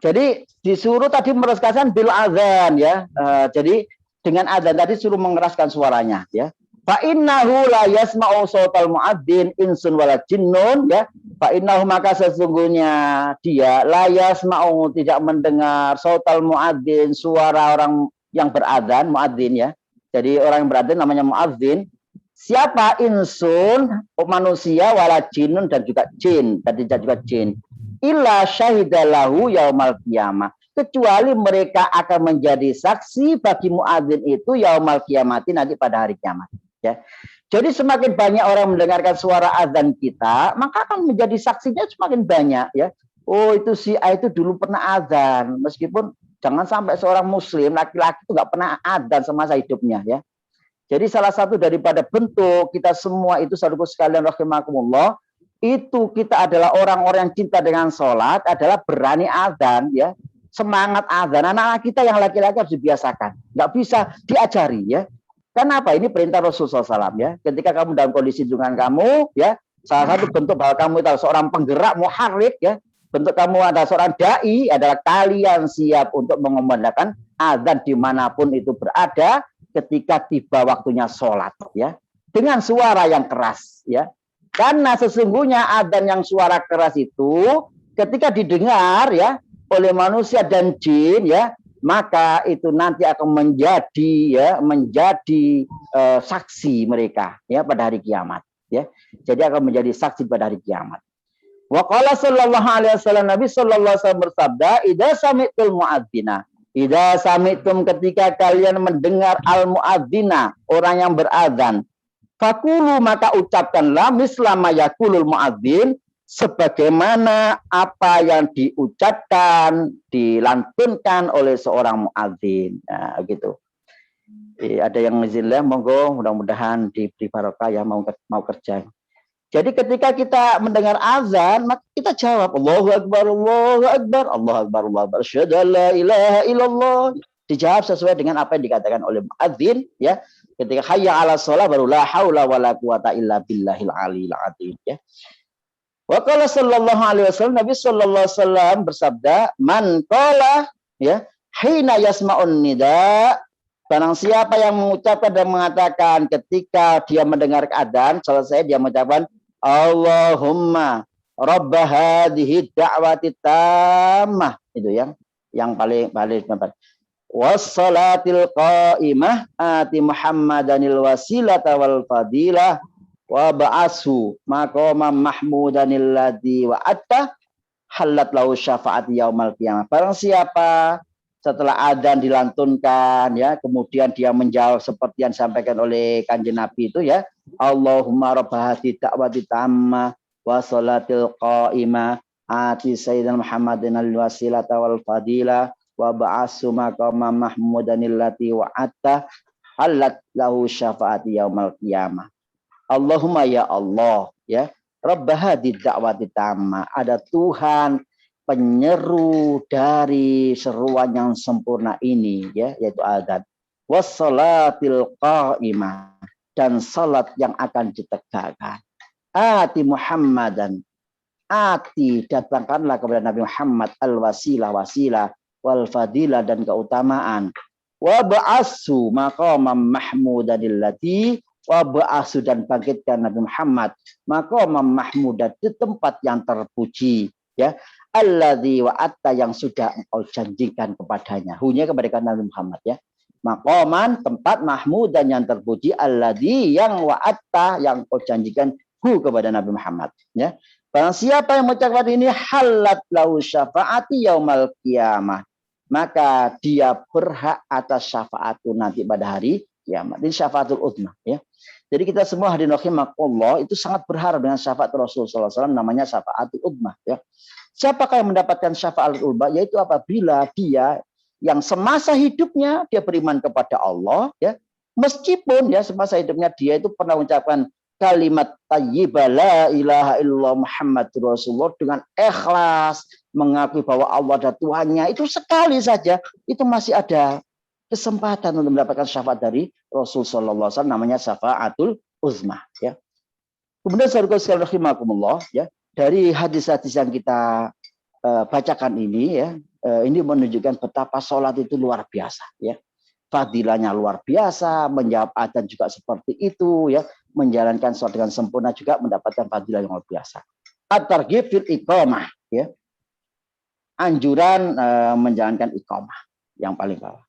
Jadi disuruh tadi meraskan bil adzan ya. Jadi dengan adzan tadi suruh mengeraskan suaranya ya. Fa innahu la yasma'u sautal muadzin insun wala jinnun ya. Fa innahu maka sesungguhnya dia la yasma'u tidak mendengar sautal muadzin suara orang yang beradzan muadzin ya. Jadi orang yang beradzan namanya muadzin. Siapa insun manusia wala jinnun dan juga jin tadi juga jin. Illa syahidalahu yaumal qiyamah. Kecuali mereka akan menjadi saksi bagi muadzin itu yaumal qiyamati nanti pada hari kiamat. Ya. Jadi semakin banyak orang mendengarkan suara azan kita, maka akan menjadi saksinya semakin banyak. Ya. Oh itu si A itu dulu pernah azan, meskipun jangan sampai seorang muslim laki-laki itu nggak pernah azan semasa hidupnya. Ya. Jadi salah satu daripada bentuk kita semua itu saudaraku sekalian rahimakumullah, itu kita adalah orang-orang yang cinta dengan sholat adalah berani azan ya, semangat azan. Anak-anak kita yang laki-laki harus dibiasakan, nggak bisa diajari ya. Kenapa? Ini perintah Rasulullah SAW ya. Ketika kamu dalam kondisi dengan kamu ya, salah satu bentuk bahwa kamu itu seorang penggerak muharrik ya, bentuk kamu adalah seorang dai adalah kalian siap untuk mengumandangkan azan dimanapun itu berada ketika tiba waktunya sholat ya, dengan suara yang keras ya. Karena sesungguhnya adzan yang suara keras itu ketika didengar ya oleh manusia dan jin ya, maka itu nanti akan menjadi saksi mereka ya pada hari kiamat ya. Jadi akan menjadi saksi pada hari kiamat. Wa qala sallallahu alaihi wasallam, Nabi sallallahu alaihi wasallam bersabda, "Idza sami'tul muadzina." Idza sami'tum ketika kalian mendengar al muadzina, orang yang beradzan, fakulu maka ucapkanlah mislama yakulul muadzin, sebagaimana apa yang diucapkan, dilantunkan oleh seorang muadzin. Nah, gitu. Ada yang izinlah, monggo mudah-mudahan diberi barokah ya mau kerja. Jadi ketika kita mendengar azan, maka kita jawab Allahu Akbar, Allahu Akbar, Allahu Akbar, Allahu Akbar, asyhadu an la ilaha illallah. Dijawab sesuai dengan apa yang dikatakan oleh muadzin ya. Ketika hayya 'ala shalah baru la haula wala quwata illa billahil aliyil azim ya. Wa qala sallallahu alaihi wasallam, Nabi sallallahu alaihi wasallam bersabda, man qala ya hina yasma'un nida, barang siapa yang mengucapkan dan mengatakan ketika dia mendengar adzan, selesai dia mengucapkan Allahumma rabb hadhihi da'wati tammah, itu yang paling wassalatil qa'imah ati Muhammadanil wasilata wal fadilah wa ba'asu maqamam mahmudanil ladzi wa'atta halat lahu syafa'ati yaumal qiyamah. Barang siapa setelah adzan dilantunkan ya, kemudian dia menjawab seperti yang disampaikan oleh Kanjeng Nabi itu ya, Allahumma rabb hadhihi da'wati tammah wa salatil qa'imah ati sayyidina Muhammadin al-wasilata wal fadilah wa ba'asu maqama mahmudanil lati wa'atta halat lahu syafa'ati yaumal qiyamah. Allahumma ya Allah ya, rabb hadhihi da'wati tammah, ada Tuhan penyeru dari seruan yang sempurna ini ya, yaitu adzan, wassalatil qa'imah, dan salat yang akan ditegakkan, ati Muhammadan, ati datangkanlah kepada Nabi Muhammad al-wasilah, wasilah, wal fadilah dan keutamaan, wa ba'asu maqamam mahmudanil lati, wa ba'asu dan bangkitkan Nabi Muhammad maqamam mahmudan di tempat yang terpuji ya, alladzi wa'atta yang sudah engkau janjikan kepadanya, hunya kepada Nabi Muhammad ya, maqaman tempat mahmudan yang terpuji, alladzi yang wa'atta yang engkau janjikan hu kepada Nabi Muhammad ya. Barang siapa yang mengucapkan ini halat lahu syafa'ati yaumal qiyamah, maka dia berhak atas syafa'atu nanti pada hari kiamat. Ini syafa'atul uzma ya. Jadi kita semua hadirin rahimakumullah itu sangat berharap dengan syafaat Rasulullah SAW, namanya syafa'atul uzma ya. Siapakah yang mendapatkan syafa'atul uzma? Yaitu apabila dia yang semasa hidupnya dia beriman kepada Allah ya, meskipun ya semasa hidupnya dia itu pernah mengucapkan kalimat thayyibah la ilaha illallah Muhammadur Rasulullah dengan ikhlas mengakui bahwa Allah adalah Tuhannya, itu sekali saja itu masih ada kesempatan untuk mendapatkan syafaat dari Rasul sallallahu alaihi wasallam, namanya syafa'atul uzma ya. Kemudian saudara sekalian rahimakumullah ya, dari hadis-hadis yang kita bacakan ini ya, ini menunjukkan betapa sholat itu luar biasa, ya. Fadilahnya luar biasa, menjawab adzan juga seperti itu, ya. Menjalankan sholat dengan sempurna juga mendapatkan fadilah yang luar biasa. At-targhib fil iqamah, ya. Anjuran menjalankan iqamah yang paling bawah.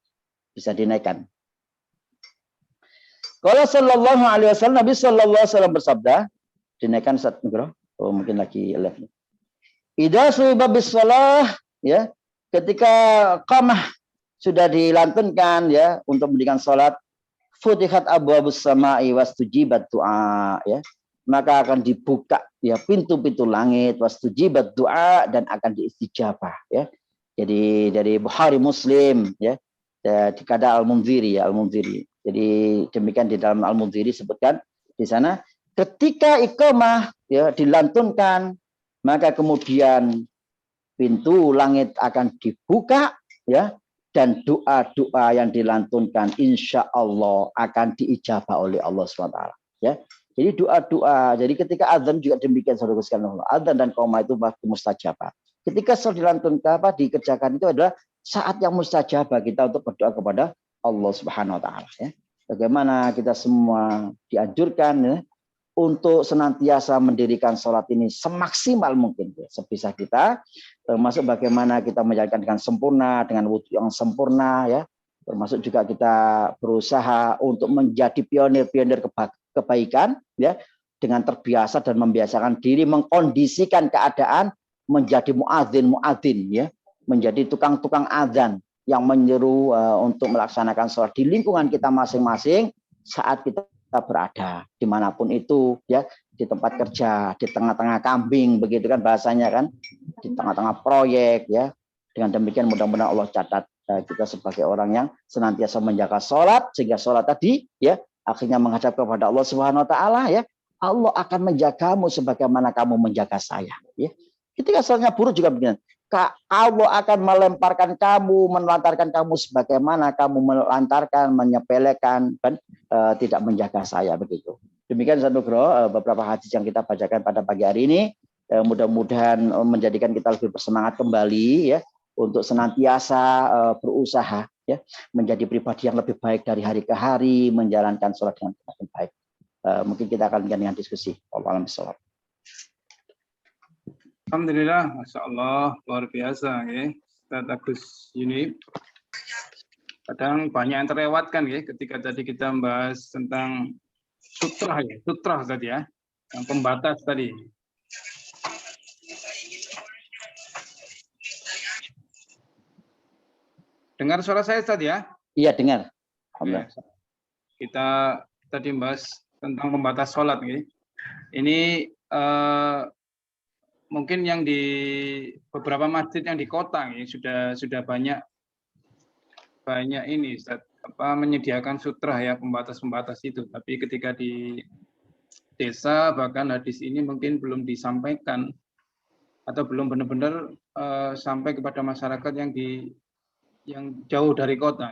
Bisa dinaikkan. Kalau sallallahu alaihi wasallam, Nabi sallallahu alaihi wasallam bersabda, dinaikkan Ustaz Nugroho. Oh, mungkin lagi live. Idza suiba bis shalah, ya. Ketika qamah sudah dilantunkan, ya, untuk mendirikan salat, futihat abwabus samai wastujibat du'a, ya. Maka akan dibuka, ya, pintu-pintu langit, wastujibat du'a, dan akan diistijabah, ya. Jadi dari Bukhari Muslim, ya, di kada Al-Munziri, ya, Al-Munziri. Jadi demikian di dalam Al-Munziri sebutkan di sana ketika iqamah, ya, dilantunkan, maka kemudian pintu langit akan dibuka, ya, dan doa-doa yang dilantunkan insya Allah akan diijabah oleh Allah SWT, ya. Jadi doa-doa, jadi ketika azan juga demikian, saudara sekalian, azan dan qomah itu waktu mustajabah. Ketika sholat dilantunkan, dikerjakan, itu adalah saat yang mustajabah kita untuk berdoa kepada Allah Subhanahu Wa Taala, ya. Bagaimana kita semua dianjurkan, ya, untuk senantiasa mendirikan sholat ini semaksimal mungkin, ya, sebisa kita, termasuk bagaimana kita menjalankan dengan sempurna, dengan wudhu yang sempurna, ya, termasuk juga kita berusaha untuk menjadi pionir-pionir kebaikan, ya, dengan terbiasa dan membiasakan diri, mengkondisikan keadaan menjadi muadzin, ya, menjadi tukang-tukang azan yang menyeru untuk melaksanakan sholat di lingkungan kita masing-masing saat kita berada dimanapun itu, ya, di tempat kerja, di tengah-tengah kambing, begitu kan bahasanya kan, di tengah-tengah proyek, ya. Dengan demikian mudah-mudahan Allah catat kita sebagai orang yang senantiasa menjaga sholat, sehingga sholat tadi, ya, akhirnya menghadap kepada Allah Subhanahu Wa Taala, ya. Allah akan menjagamu sebagaimana kamu menjaga saya, ya. Ketika sholatnya buruk juga begini, Allah akan melemparkan kamu, melantarkan kamu sebagaimana kamu melantarkan, menyepelekan, dan tidak menjaga saya, begitu. Demikian Ustaz Nugroho, beberapa hadis yang kita bacakan pada pagi hari ini, mudah-mudahan menjadikan kita lebih bersemangat kembali, ya, untuk senantiasa berusaha, ya, menjadi pribadi yang lebih baik dari hari ke hari, menjalankan sholat dengan semakin baik. Mungkin kita akan dengan diskusi. Wallahu a'lam bishawab. Alhamdulillah, Masya Allah, luar biasa, ya. Ustaz Agus Yunib. Kadang banyak yang terlewatkan, ya, ketika tadi kita membahas tentang sutra, ya, sutra tadi, ya, yang pembatas tadi. Dengar suara saya tadi, ya? Iya, dengar. Ya. Kita tadi membahas tentang pembatas sholat, ya. Ini mungkin yang di beberapa masjid yang di kota, ya, sudah banyak ini, Ustaz, menyediakan sutra, ya, pembatas-pembatas itu. Tapi ketika di desa bahkan hadis ini mungkin belum disampaikan atau belum benar-benar sampai kepada masyarakat yang jauh dari kota.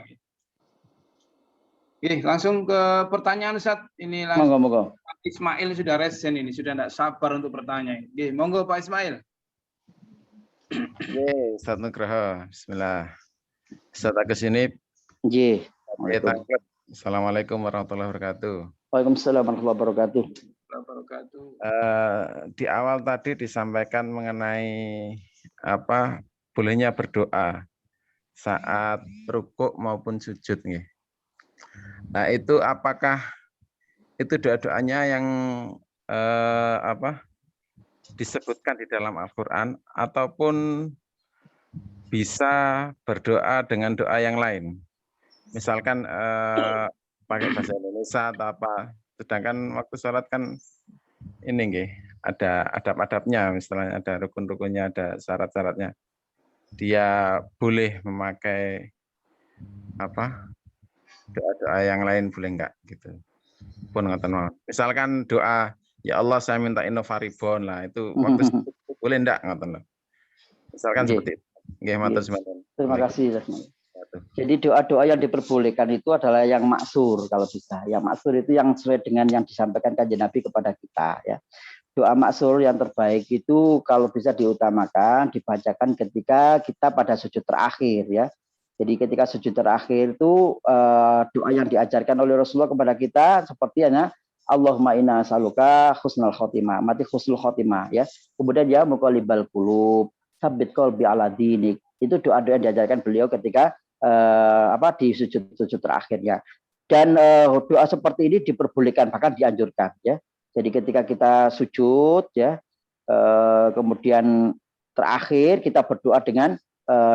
Oke, langsung ke pertanyaan, Ustaz. Ini langsung. Monggo. Ismail sudah resen ini, sudah tidak sabar untuk bertanya. Oke, monggo Pak Ismail. Ustaz Nugroho, bismillah. Ustaz Agus Yunib. Nggih. Assalamualaikum warahmatullahi wabarakatuh. Waalaikumsalam warahmatullahi wabarakatuh. Di awal tadi disampaikan mengenai bolehnya berdoa saat rukuk maupun sujud, nih. Nah, itu apakah itu doa-doanya yang disebutkan di dalam Al-Quran ataupun bisa berdoa dengan doa yang lain? Misalkan pakai bahasa Indonesia atau apa. Sedangkan waktu sholat kan ini nggih, ada adab-adabnya, misalnya ada rukun-rukunnya, ada syarat-syaratnya. Dia boleh memakai doa-doa yang lain, boleh enggak gitu. Pun ngoten mawon. Misalkan doa, ya Allah saya minta inovaribon lah, itu waktu boleh enggak ngoten lho. Misalkan seperti itu. Nggih, matur suwun. Terima kasih. Jadi doa-doa yang diperbolehkan itu adalah yang maksur kalau bisa. Yang maksur itu yang sesuai dengan yang disampaikan Kanjeng Nabi kepada kita, ya. doa maksur yang terbaik itu kalau bisa diutamakan, dibacakan ketika kita pada sujud terakhir ya. Jadi ketika sujud terakhir itu doa yang diajarkan oleh Rasulullah kepada kita seperti Allahumma inna as'aluka husnul khotimah, mati husnul khotimah ya. Kemudian ya muqallibal qulub, tsabbit qalbi ala dinik. Itu doa-doa yang diajarkan beliau ketika di sujud terakhir ya. Dan doa seperti ini diperbolehkan, bahkan dianjurkan ya. Jadi ketika kita sujud ya, kemudian terakhir kita berdoa dengan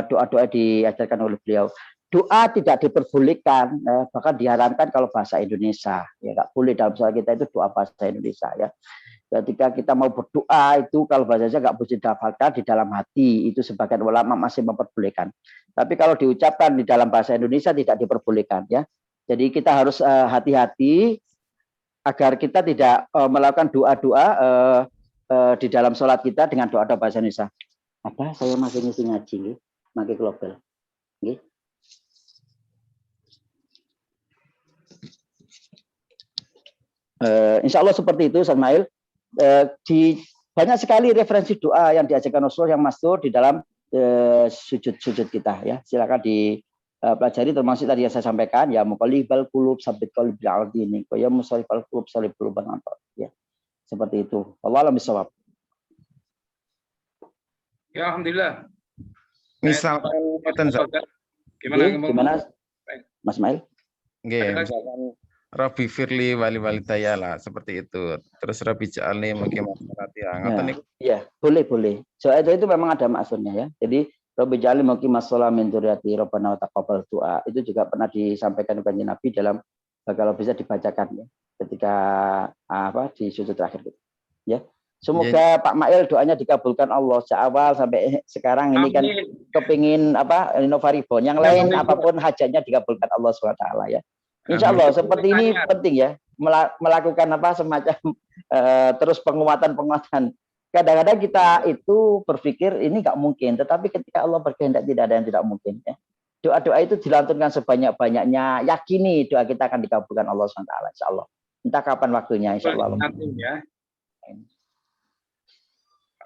doa-doa diajarkan oleh beliau. Doa tidak diperbolehkan, bahkan diharamkan kalau bahasa Indonesia. Ya, nggak boleh dalam sholat kita itu doa bahasa Indonesia ya. Ketika kita mau berdoa itu kalau bahasa Indonesia nggak boleh didafalkan di dalam hati. Itu sebagian ulama masih memperbolehkan. Tapi kalau diucapkan di dalam bahasa Indonesia tidak diperbolehkan ya. Jadi kita harus hati-hati agar kita tidak melakukan doa-doa di dalam sholat kita dengan doa-doa bahasa Indonesia. Apa? Saya masih ngisi ngaji, pakai global. Okay. Insya Allah seperti itu, Ustaz Mail. Di banyak sekali referensi doa yang diajarkan Rasul yang masuk di dalam sujud-sujud kita. Ya, silakan dipelajari termasuk tadi yang saya sampaikan ya muqallibal qulub tsabbit qalbi ala dinik wa ya musarrifal qulub sarrif qulubana ya. Seperti itu. Wallahu a'lam bishawab. Ya, alhamdulillah. Misalkan gimana Mas Mail? Nggih, misalkan Rabbi firli wali walidayya lah seperti itu. Terus Rabbi ja'alni muqimash-sholati ya, boleh. Soal itu memang ada maksudnya ya. Jadi Rabbi ja'alni muqimash-sholati min dzurriyyati rabbana wa taqabbal du'a. Itu juga pernah disampaikan oleh Nabi dalam kalau bisa dibacakan ya ketika di sujud terakhir gitu. Ya. Semoga Pak Mail doanya dikabulkan Allah sejak awal sampai sekarang ini kan kepingin Novaribon. Yang lain apapun hajatnya dikabulkan Allah SWT ya. Insya Allah seperti ini penting ya melakukan semacam terus penguatan. Kadang-kadang kita itu berpikir ini nggak mungkin, tetapi ketika Allah berkehendak tidak ada yang tidak mungkin ya. Doa-doa itu dilantunkan sebanyak-banyaknya, yakini doa kita akan dikabulkan Allah SWT. Insya Allah. Entah kapan waktunya, insya Allah.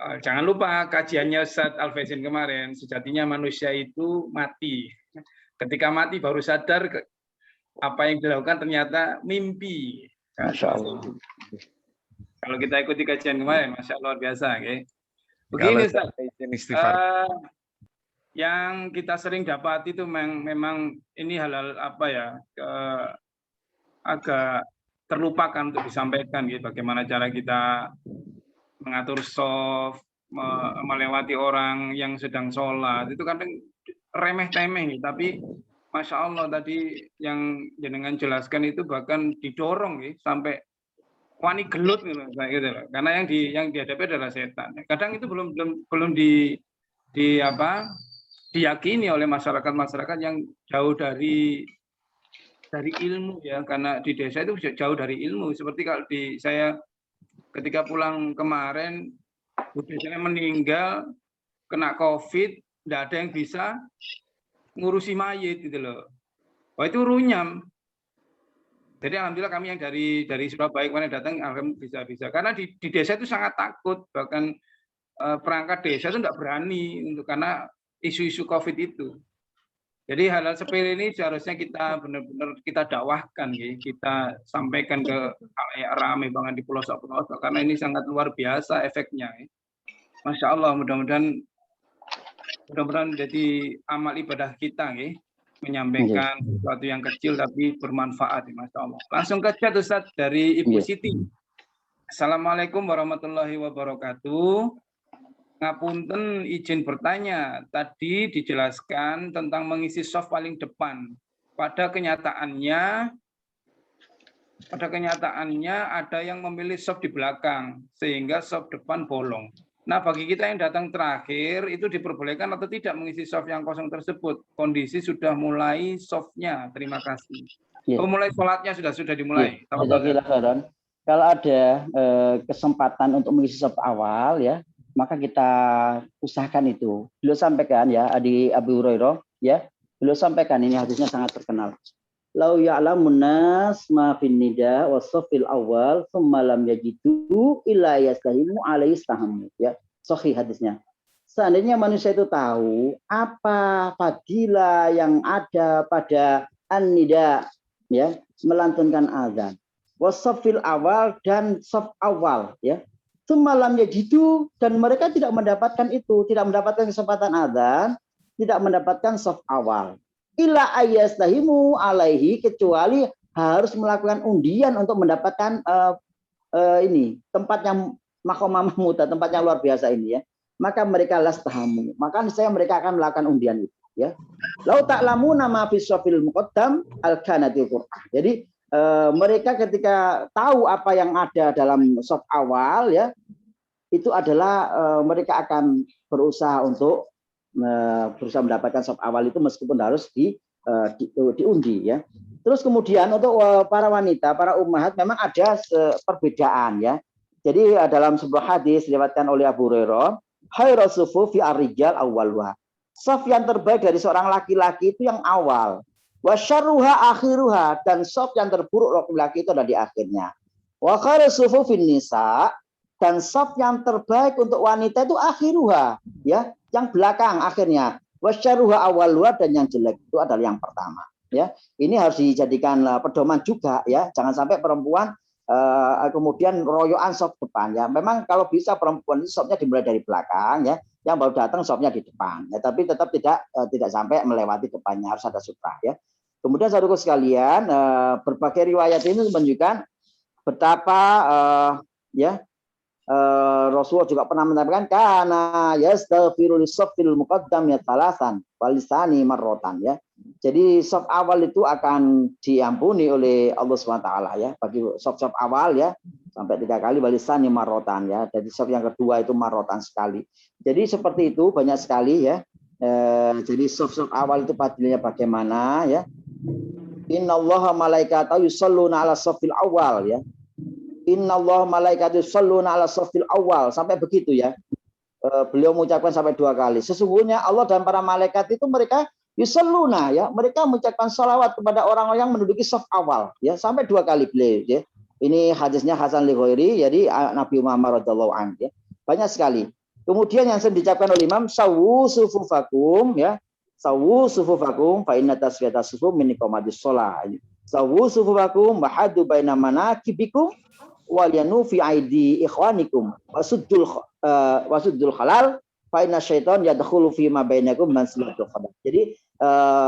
Jangan lupa kajiannya Ustaz Al-Faizin kemarin, sejatinya manusia itu mati. Ketika mati baru sadar apa yang dilakukan ternyata mimpi. Masya Allah. Kalau kita ikuti kajian kemarin, Masya Allah luar biasa. Okay? Begini Ustaz, yang kita sering dapat itu memang ini hal-hal agak terlupakan untuk disampaikan. Gitu. Bagaimana cara kita mengatur soft, melewati orang yang sedang sholat, itu kadang remeh-temeh, tapi Masya Allah tadi yang jenengan jelaskan itu bahkan didorong sampai wani gelut gitu, karena yang dihadapi adalah setan. Kadang itu belum diyakini oleh masyarakat yang jauh dari ilmu ya, karena di desa itu jauh dari ilmu. Seperti kalau saya ketika pulang kemarin, budenya meninggal, kena COVID, tidak ada yang bisa ngurusi mayit gitu loh. Wah itu runyam. Jadi alhamdulillah kami yang dari Surabaya kemarin datang, alhamdulillah bisa. Karena di desa itu sangat takut, bahkan perangkat desa itu tidak berani karena isu-isu COVID itu. Jadi hal-hal sepele ini seharusnya kita benar-benar kita dakwahkan, kita sampaikan ke halayak ramai banget di pelosok-pelosok karena ini sangat luar biasa efeknya. Masya Allah, mudah-mudahan jadi amal ibadah kita, menyampaikan sesuatu yang kecil tapi bermanfaat, Masya Allah. Langsung ke chat Ustaz dari Ibu Siti. Assalamualaikum warahmatullahi wabarakatuh. Ngapunten izin bertanya, tadi dijelaskan tentang mengisi soft paling depan. Pada kenyataannya ada yang memilih soft di belakang, sehingga soft depan bolong. Nah, bagi kita yang datang terakhir, itu diperbolehkan atau tidak mengisi soft yang kosong tersebut? Kondisi sudah mulai softnya, terima kasih. Ya. Mulai sholatnya sudah dimulai. Kalau ada kesempatan untuk mengisi soft awal, ya, maka kita usahakan itu. Beliau sampaikan ya di Abu Hurairah ya, beliau sampaikan ini hadisnya sangat terkenal. lau ya'lamun nas ma fin nida wa safil awal thumma lam yajidu illa yastahimu alaihi istahamu. Ya, sahih hadisnya. Seandainya manusia itu tahu apa fadilah yang ada pada an-nida, ya, melantunkan azan, wasafil awal dan saf awal, ya, semalam yajidu, dan mereka tidak mendapatkan itu, tidak mendapatkan kesempatan azan, tidak mendapatkan saf awal, illa ayastahimu alaihi, kecuali harus melakukan undian untuk mendapatkan ini tempat yang makomah mahmudah, tempat yang luar biasa ini, ya, maka mereka lastahamu, maka saya mereka akan melakukan undian itu, ya. Lau ta'lamuna ma fi safil muqaddam al-kanatil Qur'an. Jadi mereka ketika tahu apa yang ada dalam saf awal, ya, itu adalah mereka akan berusaha untuk berusaha mendapatkan saf awal itu meskipun harus diundi, ya. Terus kemudian untuk para wanita, para ummahat memang ada perbedaan, ya. Jadi dalam sebuah hadis diriwayatkan oleh Abu Hurairah, khairu sufufi ar-rijal awwaluha. Saf yang terbaik dari seorang laki-laki itu yang awal. Wa syarruha akhiruha, dan saf yang terburuk laki-laki itu ada di akhirnya. Wa khairu sufufin nisa, dan saf yang terbaik untuk wanita itu akhiruha, ya, yang belakang akhirnya. Wa syarruha awwaluha, dan yang jelek itu adalah yang pertama, ya. Ini harus dijadikan pedoman juga, ya. Jangan sampai perempuan kemudian royoan sop depan, ya. Memang kalau bisa perempuan itu sopnya dimulai dari belakang, ya, yang baru datang sopnya di depan, ya, tapi tetap tidak sampai melewati depannya, harus ada sutra, ya. Kemudian saudaraku sekalian, berbagai riwayat ini menunjukkan betapa ya, Rasulullah juga pernah menyatakan kana yastaghfiru lis-saffil muqaddam ya talasan walisani marrotan, ya. Jadi saf awal itu akan diampuni oleh Allah SWT, ya, bagi saf awal, ya, sampai 3 kali, walisani marrotan, ya. Jadi saf yang kedua itu marrotan sekali. Jadi seperti itu banyak sekali, ya. Jadi saf awal itu fadilnya bagaimana, ya. Innallaha malaikatahu yusholluna ala saffil awal, ya. Innallaha malaikatahu yusholluna ala saffil awal, sampai begitu, ya. Beliau mengucapkan sampai 2 kali. Sesungguhnya Allah dan para malaikat itu mereka yusholluna, ya, mereka mengucapkan salawat kepada orang yang menduduki saf awal, ya, sampai 2 kali beliau, ya. Ini hadisnya Hasan li Ghairi, jadi Nabi Muhammad radhiyallahu anhu, ya. Banyak sekali. Kemudian yang sering diucapkan oleh Imam, sawu sufufakum, ya. Sawu sufufakum fa inna tasfiyata sufuf min iqamatis shalah. Sawu sufufakum wa hadu baina manakibikum wal yanu fi aidi ikhwanikum wasuddul halal fa inna syaitan yadkhulu fi ma bainakum mansilatul qadam. Jadi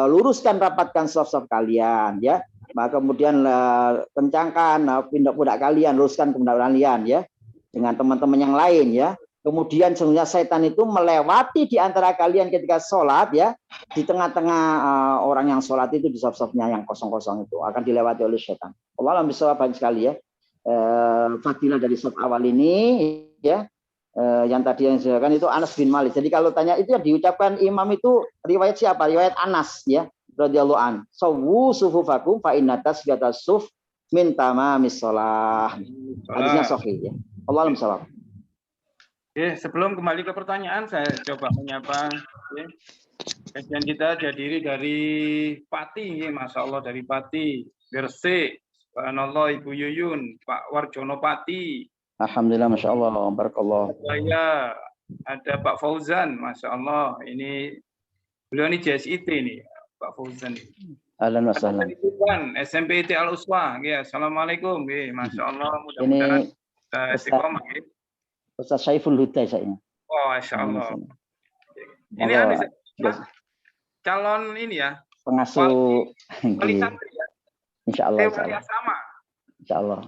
luruskan, rapatkan saf-saf kalian, ya. Maka kemudian kencangkan pundak-pundak kalian, luruskan pundak kalian, ya, dengan teman-teman yang lain, ya. Kemudian sebenarnya setan itu melewati di antara kalian ketika sholat, ya, di tengah-tengah orang yang sholat itu di saf-safnya yang kosong-kosong itu akan dilewati oleh setan. Allah alam bisawab, banyak sekali, ya, fadilah dari saf awal ini, ya. Yang tadi yang disebutkan itu Anas bin Malik. Jadi kalau tanya itu yang diucapkan imam itu riwayat siapa? Riwayat Anas, ya, radhiyallahu an. Sawu sufufakum fa inna tasbiyatas suf min tamamis shalah. Hadisnya sahih, ya. Allah alam bisawab. Oke, sebelum kembali ke pertanyaan, saya coba menyapa, ya. Kajian kita dihadiri dari Pati, ya, Masya Allah, dari Pati, Gresik, subhanallah, Ibu Yuyun, Pak Warjono Pati. Alhamdulillah, Masya Allah, barakallah. Saya ada Pak Fauzan, Masya Allah, ini beliau ini JSIT nih, Pak Fauzan. Ahlan wa sahlan. SMP IT Al-Uswa, ya, assalamualaikum, ya, Masya Allah, mudah-mudahan istiqomah, ya. Ustaz Saiful Huda saya. Oh, Masya Allah. Ini calon ini, ya, pengasuh wali santri, ya. Insya Allah. Wali asrama. Insya Allah.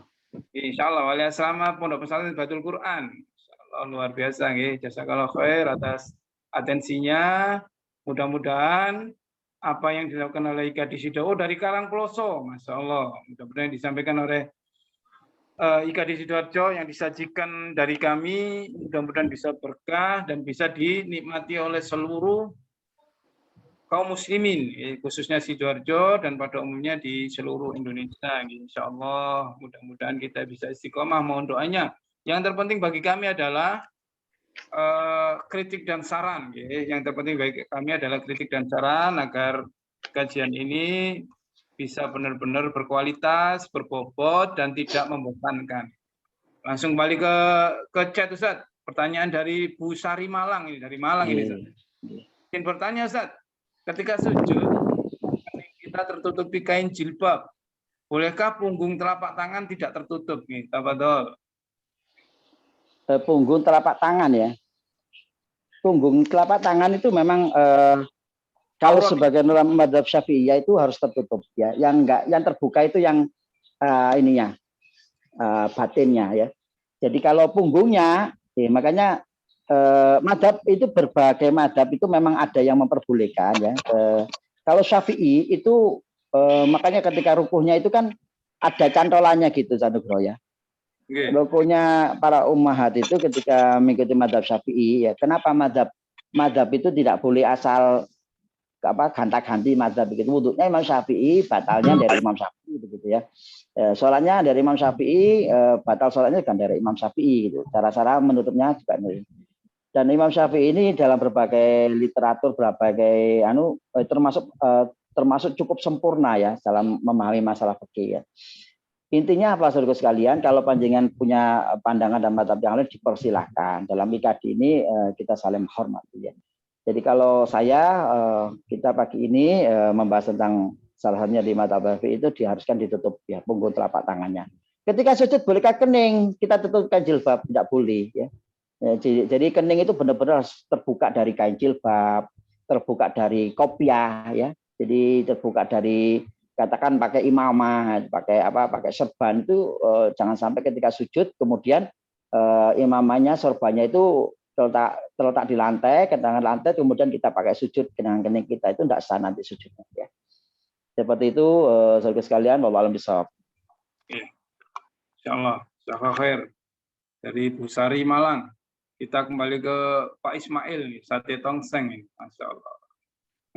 Insya Allah wali asrama Pondok Pesantren Baitul Quran. Insya Allah luar biasa, nggih. Jazakallahu khair atas atensinya. Mudah-mudahan apa yang dilakukan oleh IKD Sidoarjo dari Karangploso, Masya Allah. Mudah-mudahan disampaikan oleh IKD Sidoarjo yang disajikan dari kami, mudah-mudahan bisa berkah dan bisa dinikmati oleh seluruh kaum muslimin, khususnya Sidoarjo dan pada umumnya di seluruh Indonesia. Insya Allah mudah-mudahan kita bisa istiqomah, mohon doanya. Yang terpenting bagi kami adalah kritik dan saran. Yang terpenting bagi kami adalah kritik dan saran agar kajian ini bisa benar-benar berkualitas, berbobot, dan tidak membosankan. Langsung kembali ke chat, Ustaz. Pertanyaan dari Bu Sari Malang ini, dari Malang ini, Ustaz. Ingin bertanya, Ustaz, ketika sujud, kita tertutupi kain jilbab, bolehkah punggung telapak tangan tidak tertutup? Nih, tafadhol. Punggung telapak tangan ya. Punggung telapak tangan itu memang kalau sebagian dalam mazhab Syafi'iyah itu harus tertutup ya. Yang terbuka itu yang ininya batinnya ya. Jadi kalau punggungnya, makanya mazhab itu berbagai mazhab itu memang ada yang memperbolehkan ya. Kalau Syafi'i itu makanya ketika rukuhnya itu kan ada cantolannya gitu Sanugro ya. Rukuhnya para ummahat itu ketika mengikuti mazhab Syafi'i ya. Kenapa mazhab itu tidak boleh asal ganti-ganti mazhab begitu. Wudhunya Imam Syafi'i, batalnya dari Imam Syafi'i begitu ya. Sholatnya dari Imam Syafi'i, batal sholatnya kan dari Imam Syafi'i gitu. Cara-cara menutupnya juga ini. Dan Imam Syafi'i ini dalam berbagai literatur, berbagai termasuk cukup sempurna ya dalam memahami masalah fikih ya. Intinya apa saudara sekalian, kalau panjenengan punya pandangan dan mazhab yang lain dipersilahkan. Dalam ikadi ini kita saling hormati ya. Jadi kalau saya kita pagi ini membahas tentang salah satunya di mazhab Syafi'i itu diharuskan ditutup ya punggung telapak tangannya. Ketika sujud bolehkah kening? Kita tutupkan jilbab, tidak boleh ya. Jadi kening itu benar-benar terbuka dari kain jilbab, terbuka dari kopiah ya. Jadi terbuka dari katakan pakai imamah, pakai serban itu jangan sampai ketika sujud kemudian imamahnya sorbannya itu terletak di lantai, kenangan lantai, kemudian kita pakai sujud kenangan kening kita itu tidak sah nanti sujudnya ya. Seperti itu saudara sekalian, wallahu a'lam bishawab. Insyaallah, jazakallahu khair. Dari Bu Sari Malang, kita kembali ke Pak Ismail nih, Sate Tongseng ini, Masya Allah.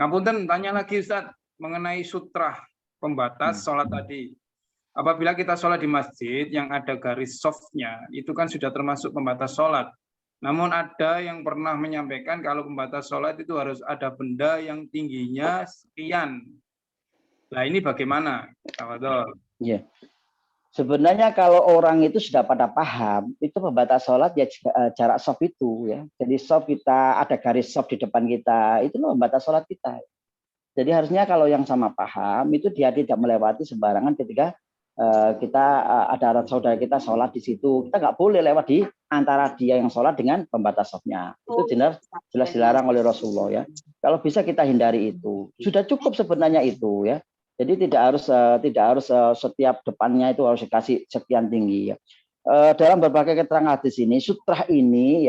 Ngapunten, tanya lagi Ustaz mengenai sutrah pembatas sholat tadi. Apabila kita sholat di masjid yang ada garis softnya, itu kan sudah termasuk pembatas sholat. Namun ada yang pernah menyampaikan kalau pembatas sholat itu harus ada benda yang tingginya sekian. Nah ini bagaimana? Ya. Sebenarnya kalau orang itu sudah pada paham, itu pembatas sholat ya jarak soft itu ya. Jadi soft kita ada garis soft di depan kita, itu pembatas sholat kita. Jadi harusnya kalau yang sama paham itu dia tidak melewati sembarangan ketika kita ada saudara kita sholat di situ. Kita nggak boleh lewat di antara dia yang sholat dengan pembatas softnya. Itu jelas dilarang oleh Rasulullah ya. Kalau bisa kita hindari itu. Sudah cukup sebenarnya itu ya. Jadi tidak harus setiap depannya itu harus dikasih sekian tinggi ya. Dalam berbagai keterangan hadis ini, sutra ini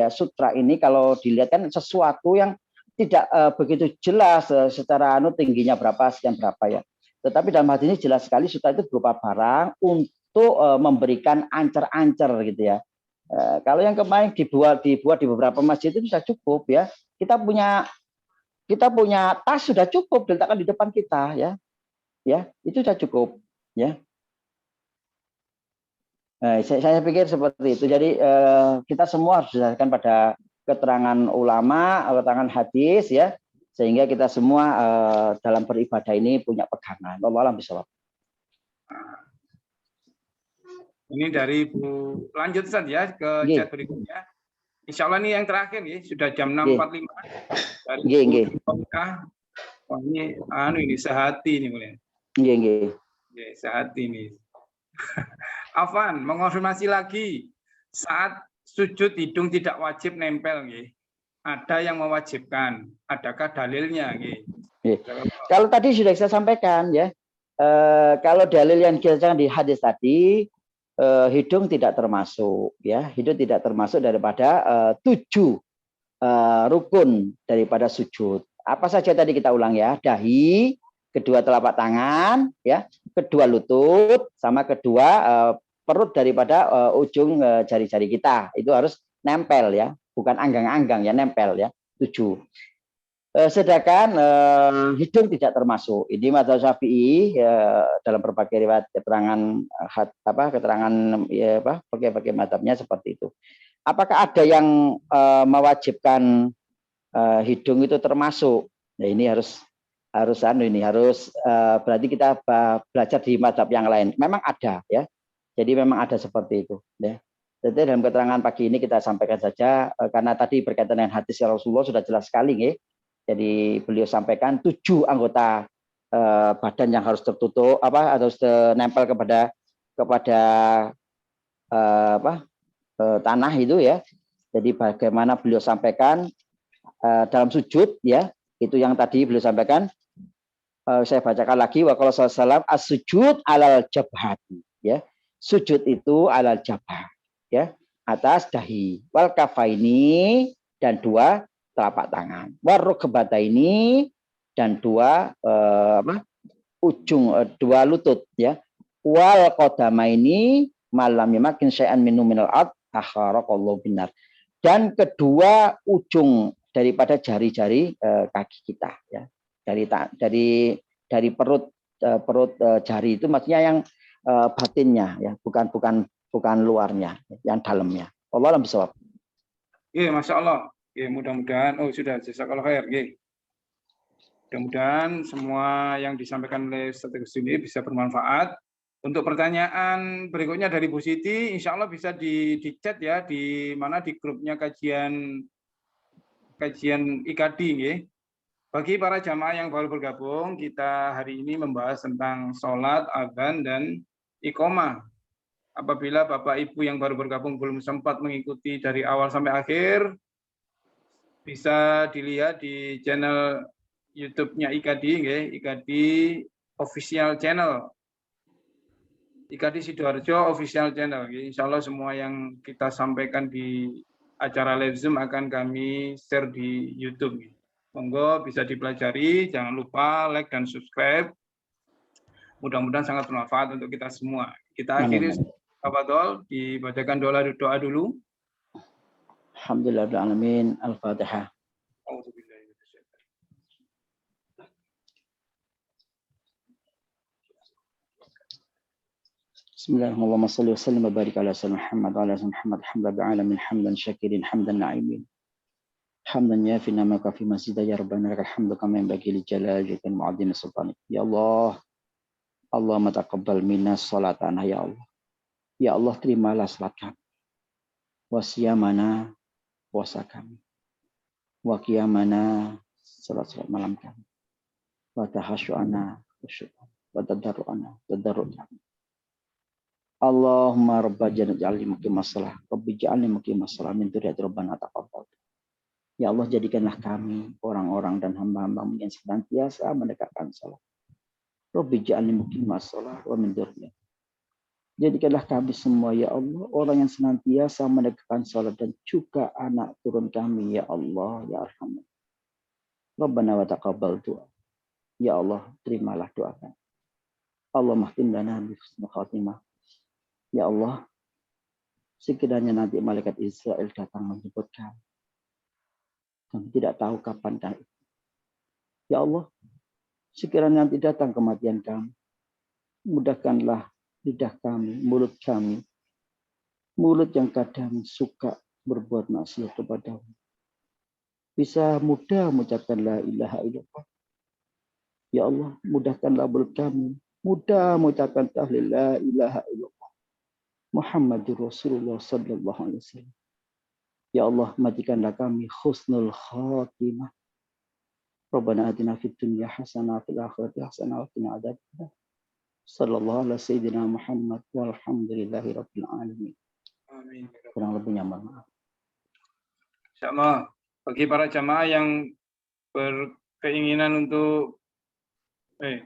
kalau dilihat kan sesuatu yang tidak begitu jelas secara tingginya berapa sekian berapa ya. Tetapi dalam hadis ini jelas sekali sutra itu berupa barang untuk memberikan ancer-ancer gitu ya. Kalau yang kemarin dibuat di beberapa masjid itu sudah cukup ya. Kita punya tas sudah cukup diletakkan di depan kita ya. Ya, itu sudah cukup ya. Nah, saya pikir seperti itu. Jadi kita semua harus berdasarkan pada keterangan ulama, keterangan hadis ya, sehingga kita semua dalam beribadah ini punya pegangan. Wallahu a'lam bishawab. Ini dari Bu, lanjut saja ke chat berikutnya. Insya Allah ini yang terakhir ya, sudah jam 6.45 dari Bu. Wah, ini sehati ini mulai. Sehati ini. Afan, mengonfirmasi lagi saat sujud hidung tidak wajib nempel, nggih. Ada yang mewajibkan. Adakah dalilnya, nggih? Kalau tadi sudah saya sampaikan ya. Kalau dalil yang dijelaskan di hadis tadi, hidung tidak termasuk ya. Hidung tidak termasuk daripada 7 rukun daripada sujud. Apa saja tadi kita ulang ya. Dahi, kedua telapak tangan, ya, kedua lutut, sama kedua perut daripada ujung jari-jari kita. Itu harus nempel ya, bukan anggang-anggang ya, nempel ya. 7. Sedangkan hidung tidak termasuk. Ini mazhab Syafi'i dalam berbagai riwayat keterangan berbagai mazhabnya seperti itu. Apakah ada yang mewajibkan hidung itu termasuk? Nah, ini harus berarti kita belajar di mazhab yang lain. Memang ada ya. Jadi memang ada seperti itu ya. Jadi dalam keterangan pagi ini kita sampaikan saja karena tadi berkaitan dengan hadis Rasulullah sudah jelas sekali ya. Jadi beliau sampaikan 7 anggota badan yang harus tertutup harus nempel kepada tanah itu ya. Jadi bagaimana beliau sampaikan dalam sujud ya, itu yang tadi beliau sampaikan. Saya bacakan lagi wa qala sallallahu as-sujud alal jabhati ya. Sujud itu alal jabhah ya, atas dahi, wal kafaini dan 2 telapak tangan, war rukbataini dan 2 ujung 2 lutut ya, wal qadamaini malam yamakin syai'an minal ard akharaqallahu binar, dan kedua ujung daripada jari-jari kaki kita ya, dari perut jari itu maksudnya yang batinnya ya, bukan luarnya, yang dalamnya. Allah alam bisawab. Iya, Masya Allah. Ya, mudah-mudahan sudah jazakallahu khair. Mudah-mudahan semua yang disampaikan oleh Ustaz ini bisa bermanfaat. Untuk pertanyaan berikutnya dari Bu Siti, insya Allah bisa di chat ya, di mana di grupnya kajian IKD ya. Bagi para jamaah yang baru bergabung, kita hari ini membahas tentang sholat, adzan, dan iqomah. Apabila Bapak Ibu yang baru bergabung belum sempat mengikuti dari awal sampai akhir, bisa dilihat di channel YouTube-nya IKD, ya, IKD Official Channel. IKD Sidoarjo Official Channel. Ya. Insya Allah semua yang kita sampaikan di acara live Zoom akan kami share di YouTube. Ya. Monggo bisa dipelajari, jangan lupa like dan subscribe. Mudah-mudahan sangat bermanfaat untuk kita semua. Kita akhiri Tafadhol, dibacakan doa dulu. Alhamdulillahirrahmanirrahim. Al-Fatihah. Bismillahirrahmanirrahim. Salli wa sallim wa barik ala sayyidina Muhammad wa ala ali Muhammad. Alhamdulillah alamin hamdan syakirin hamdan na'imin. Hamdan yafina ma kafi masjidah ya rabbana lakal hamdu kama yanbaghi li jalali wa mu'adhdhin sultanik. Ya Allah. Allahumma taqabbal minna salatana ya Allah. Ya Allah, terimalah salat kami, wasiyamana puasa kami, wa qiyamana salat malam kami, wa tahasyu'ana wa tadarru'ana kami. Allahumma rabba ja'alni muqimas shalah, rabbi ja'alni muqimas shalah min dzurriyyati rabbana taqabbal. Ya Allah, jadikanlah kami orang-orang dan hamba-hamba-Mu yang senantiasa mendekatkan salat. Rabbi ja'alni muqimas shalah wa min dzurriyyati. Jadikanlah kami semua ya Allah orang yang senantiasa menegakkan salat dan juga anak turun kami ya Allah ya Arhamar. Rabbana wa taqabbal doa. Ya Allah, terimalah doa kami. Allahumma khtim lana bi husnil khatimah. Ya Allah, sekiranya nanti malaikat Israel datang menjemput kami. Kami tidak tahu kapan dan itu. Ya Allah, sekiranya nanti datang kematian kami, mudahkanlah lidah kami, mulut yang kadang suka berbuat maksiat kepadamu. Bisa mudah mengucapkan la ilaha illallah. Ya Allah, mudahkanlah mulut kami, mudah mengucapkan tahlil la ilaha illallah. Muhammadur Rasulullah sallallahu alaihi wasallam. Ya Allah, matikanlah kami husnul khatimah. Rabbana atina fid dunya hasanah wa fil akhirati hasanah wa qina adzabannar. Sallallahu alaihi sayyidina Muhammad walhamdulillahi rabbil alamin. Amin. Kurang lebihnya mohon maaf. Insyaallah bagi para jamaah yang berkeinginan untuk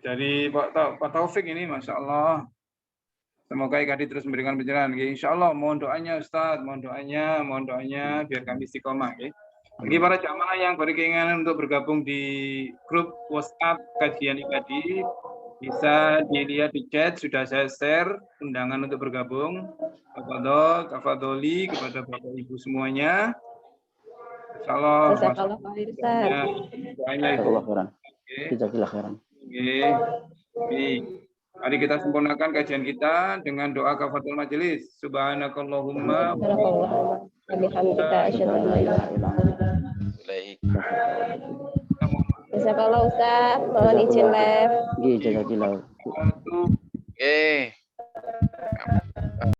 dari Pak Taufik ini, Masya Allah. Semoga IKD terus memberikan pencerahan. Insya Allah mohon doanya Ustaz, mohon doanya biar kami istiqomah. Bagi para jamaah yang berkeinginan untuk bergabung di grup WhatsApp kajian IKD, bisa dilihat di chat, sudah saya share undangan untuk bergabung. Tafadholi kepada Bapak Ibu semuanya. Insyaallah. Mari kita sempurnakan kajian kita dengan doa kafaratul majelis. Subhanakallahumma wa bihamdika asyhadu an la ilaha illa anta Jazakallah Ustaz. Mohon izin live. Nggih, jazakallahu.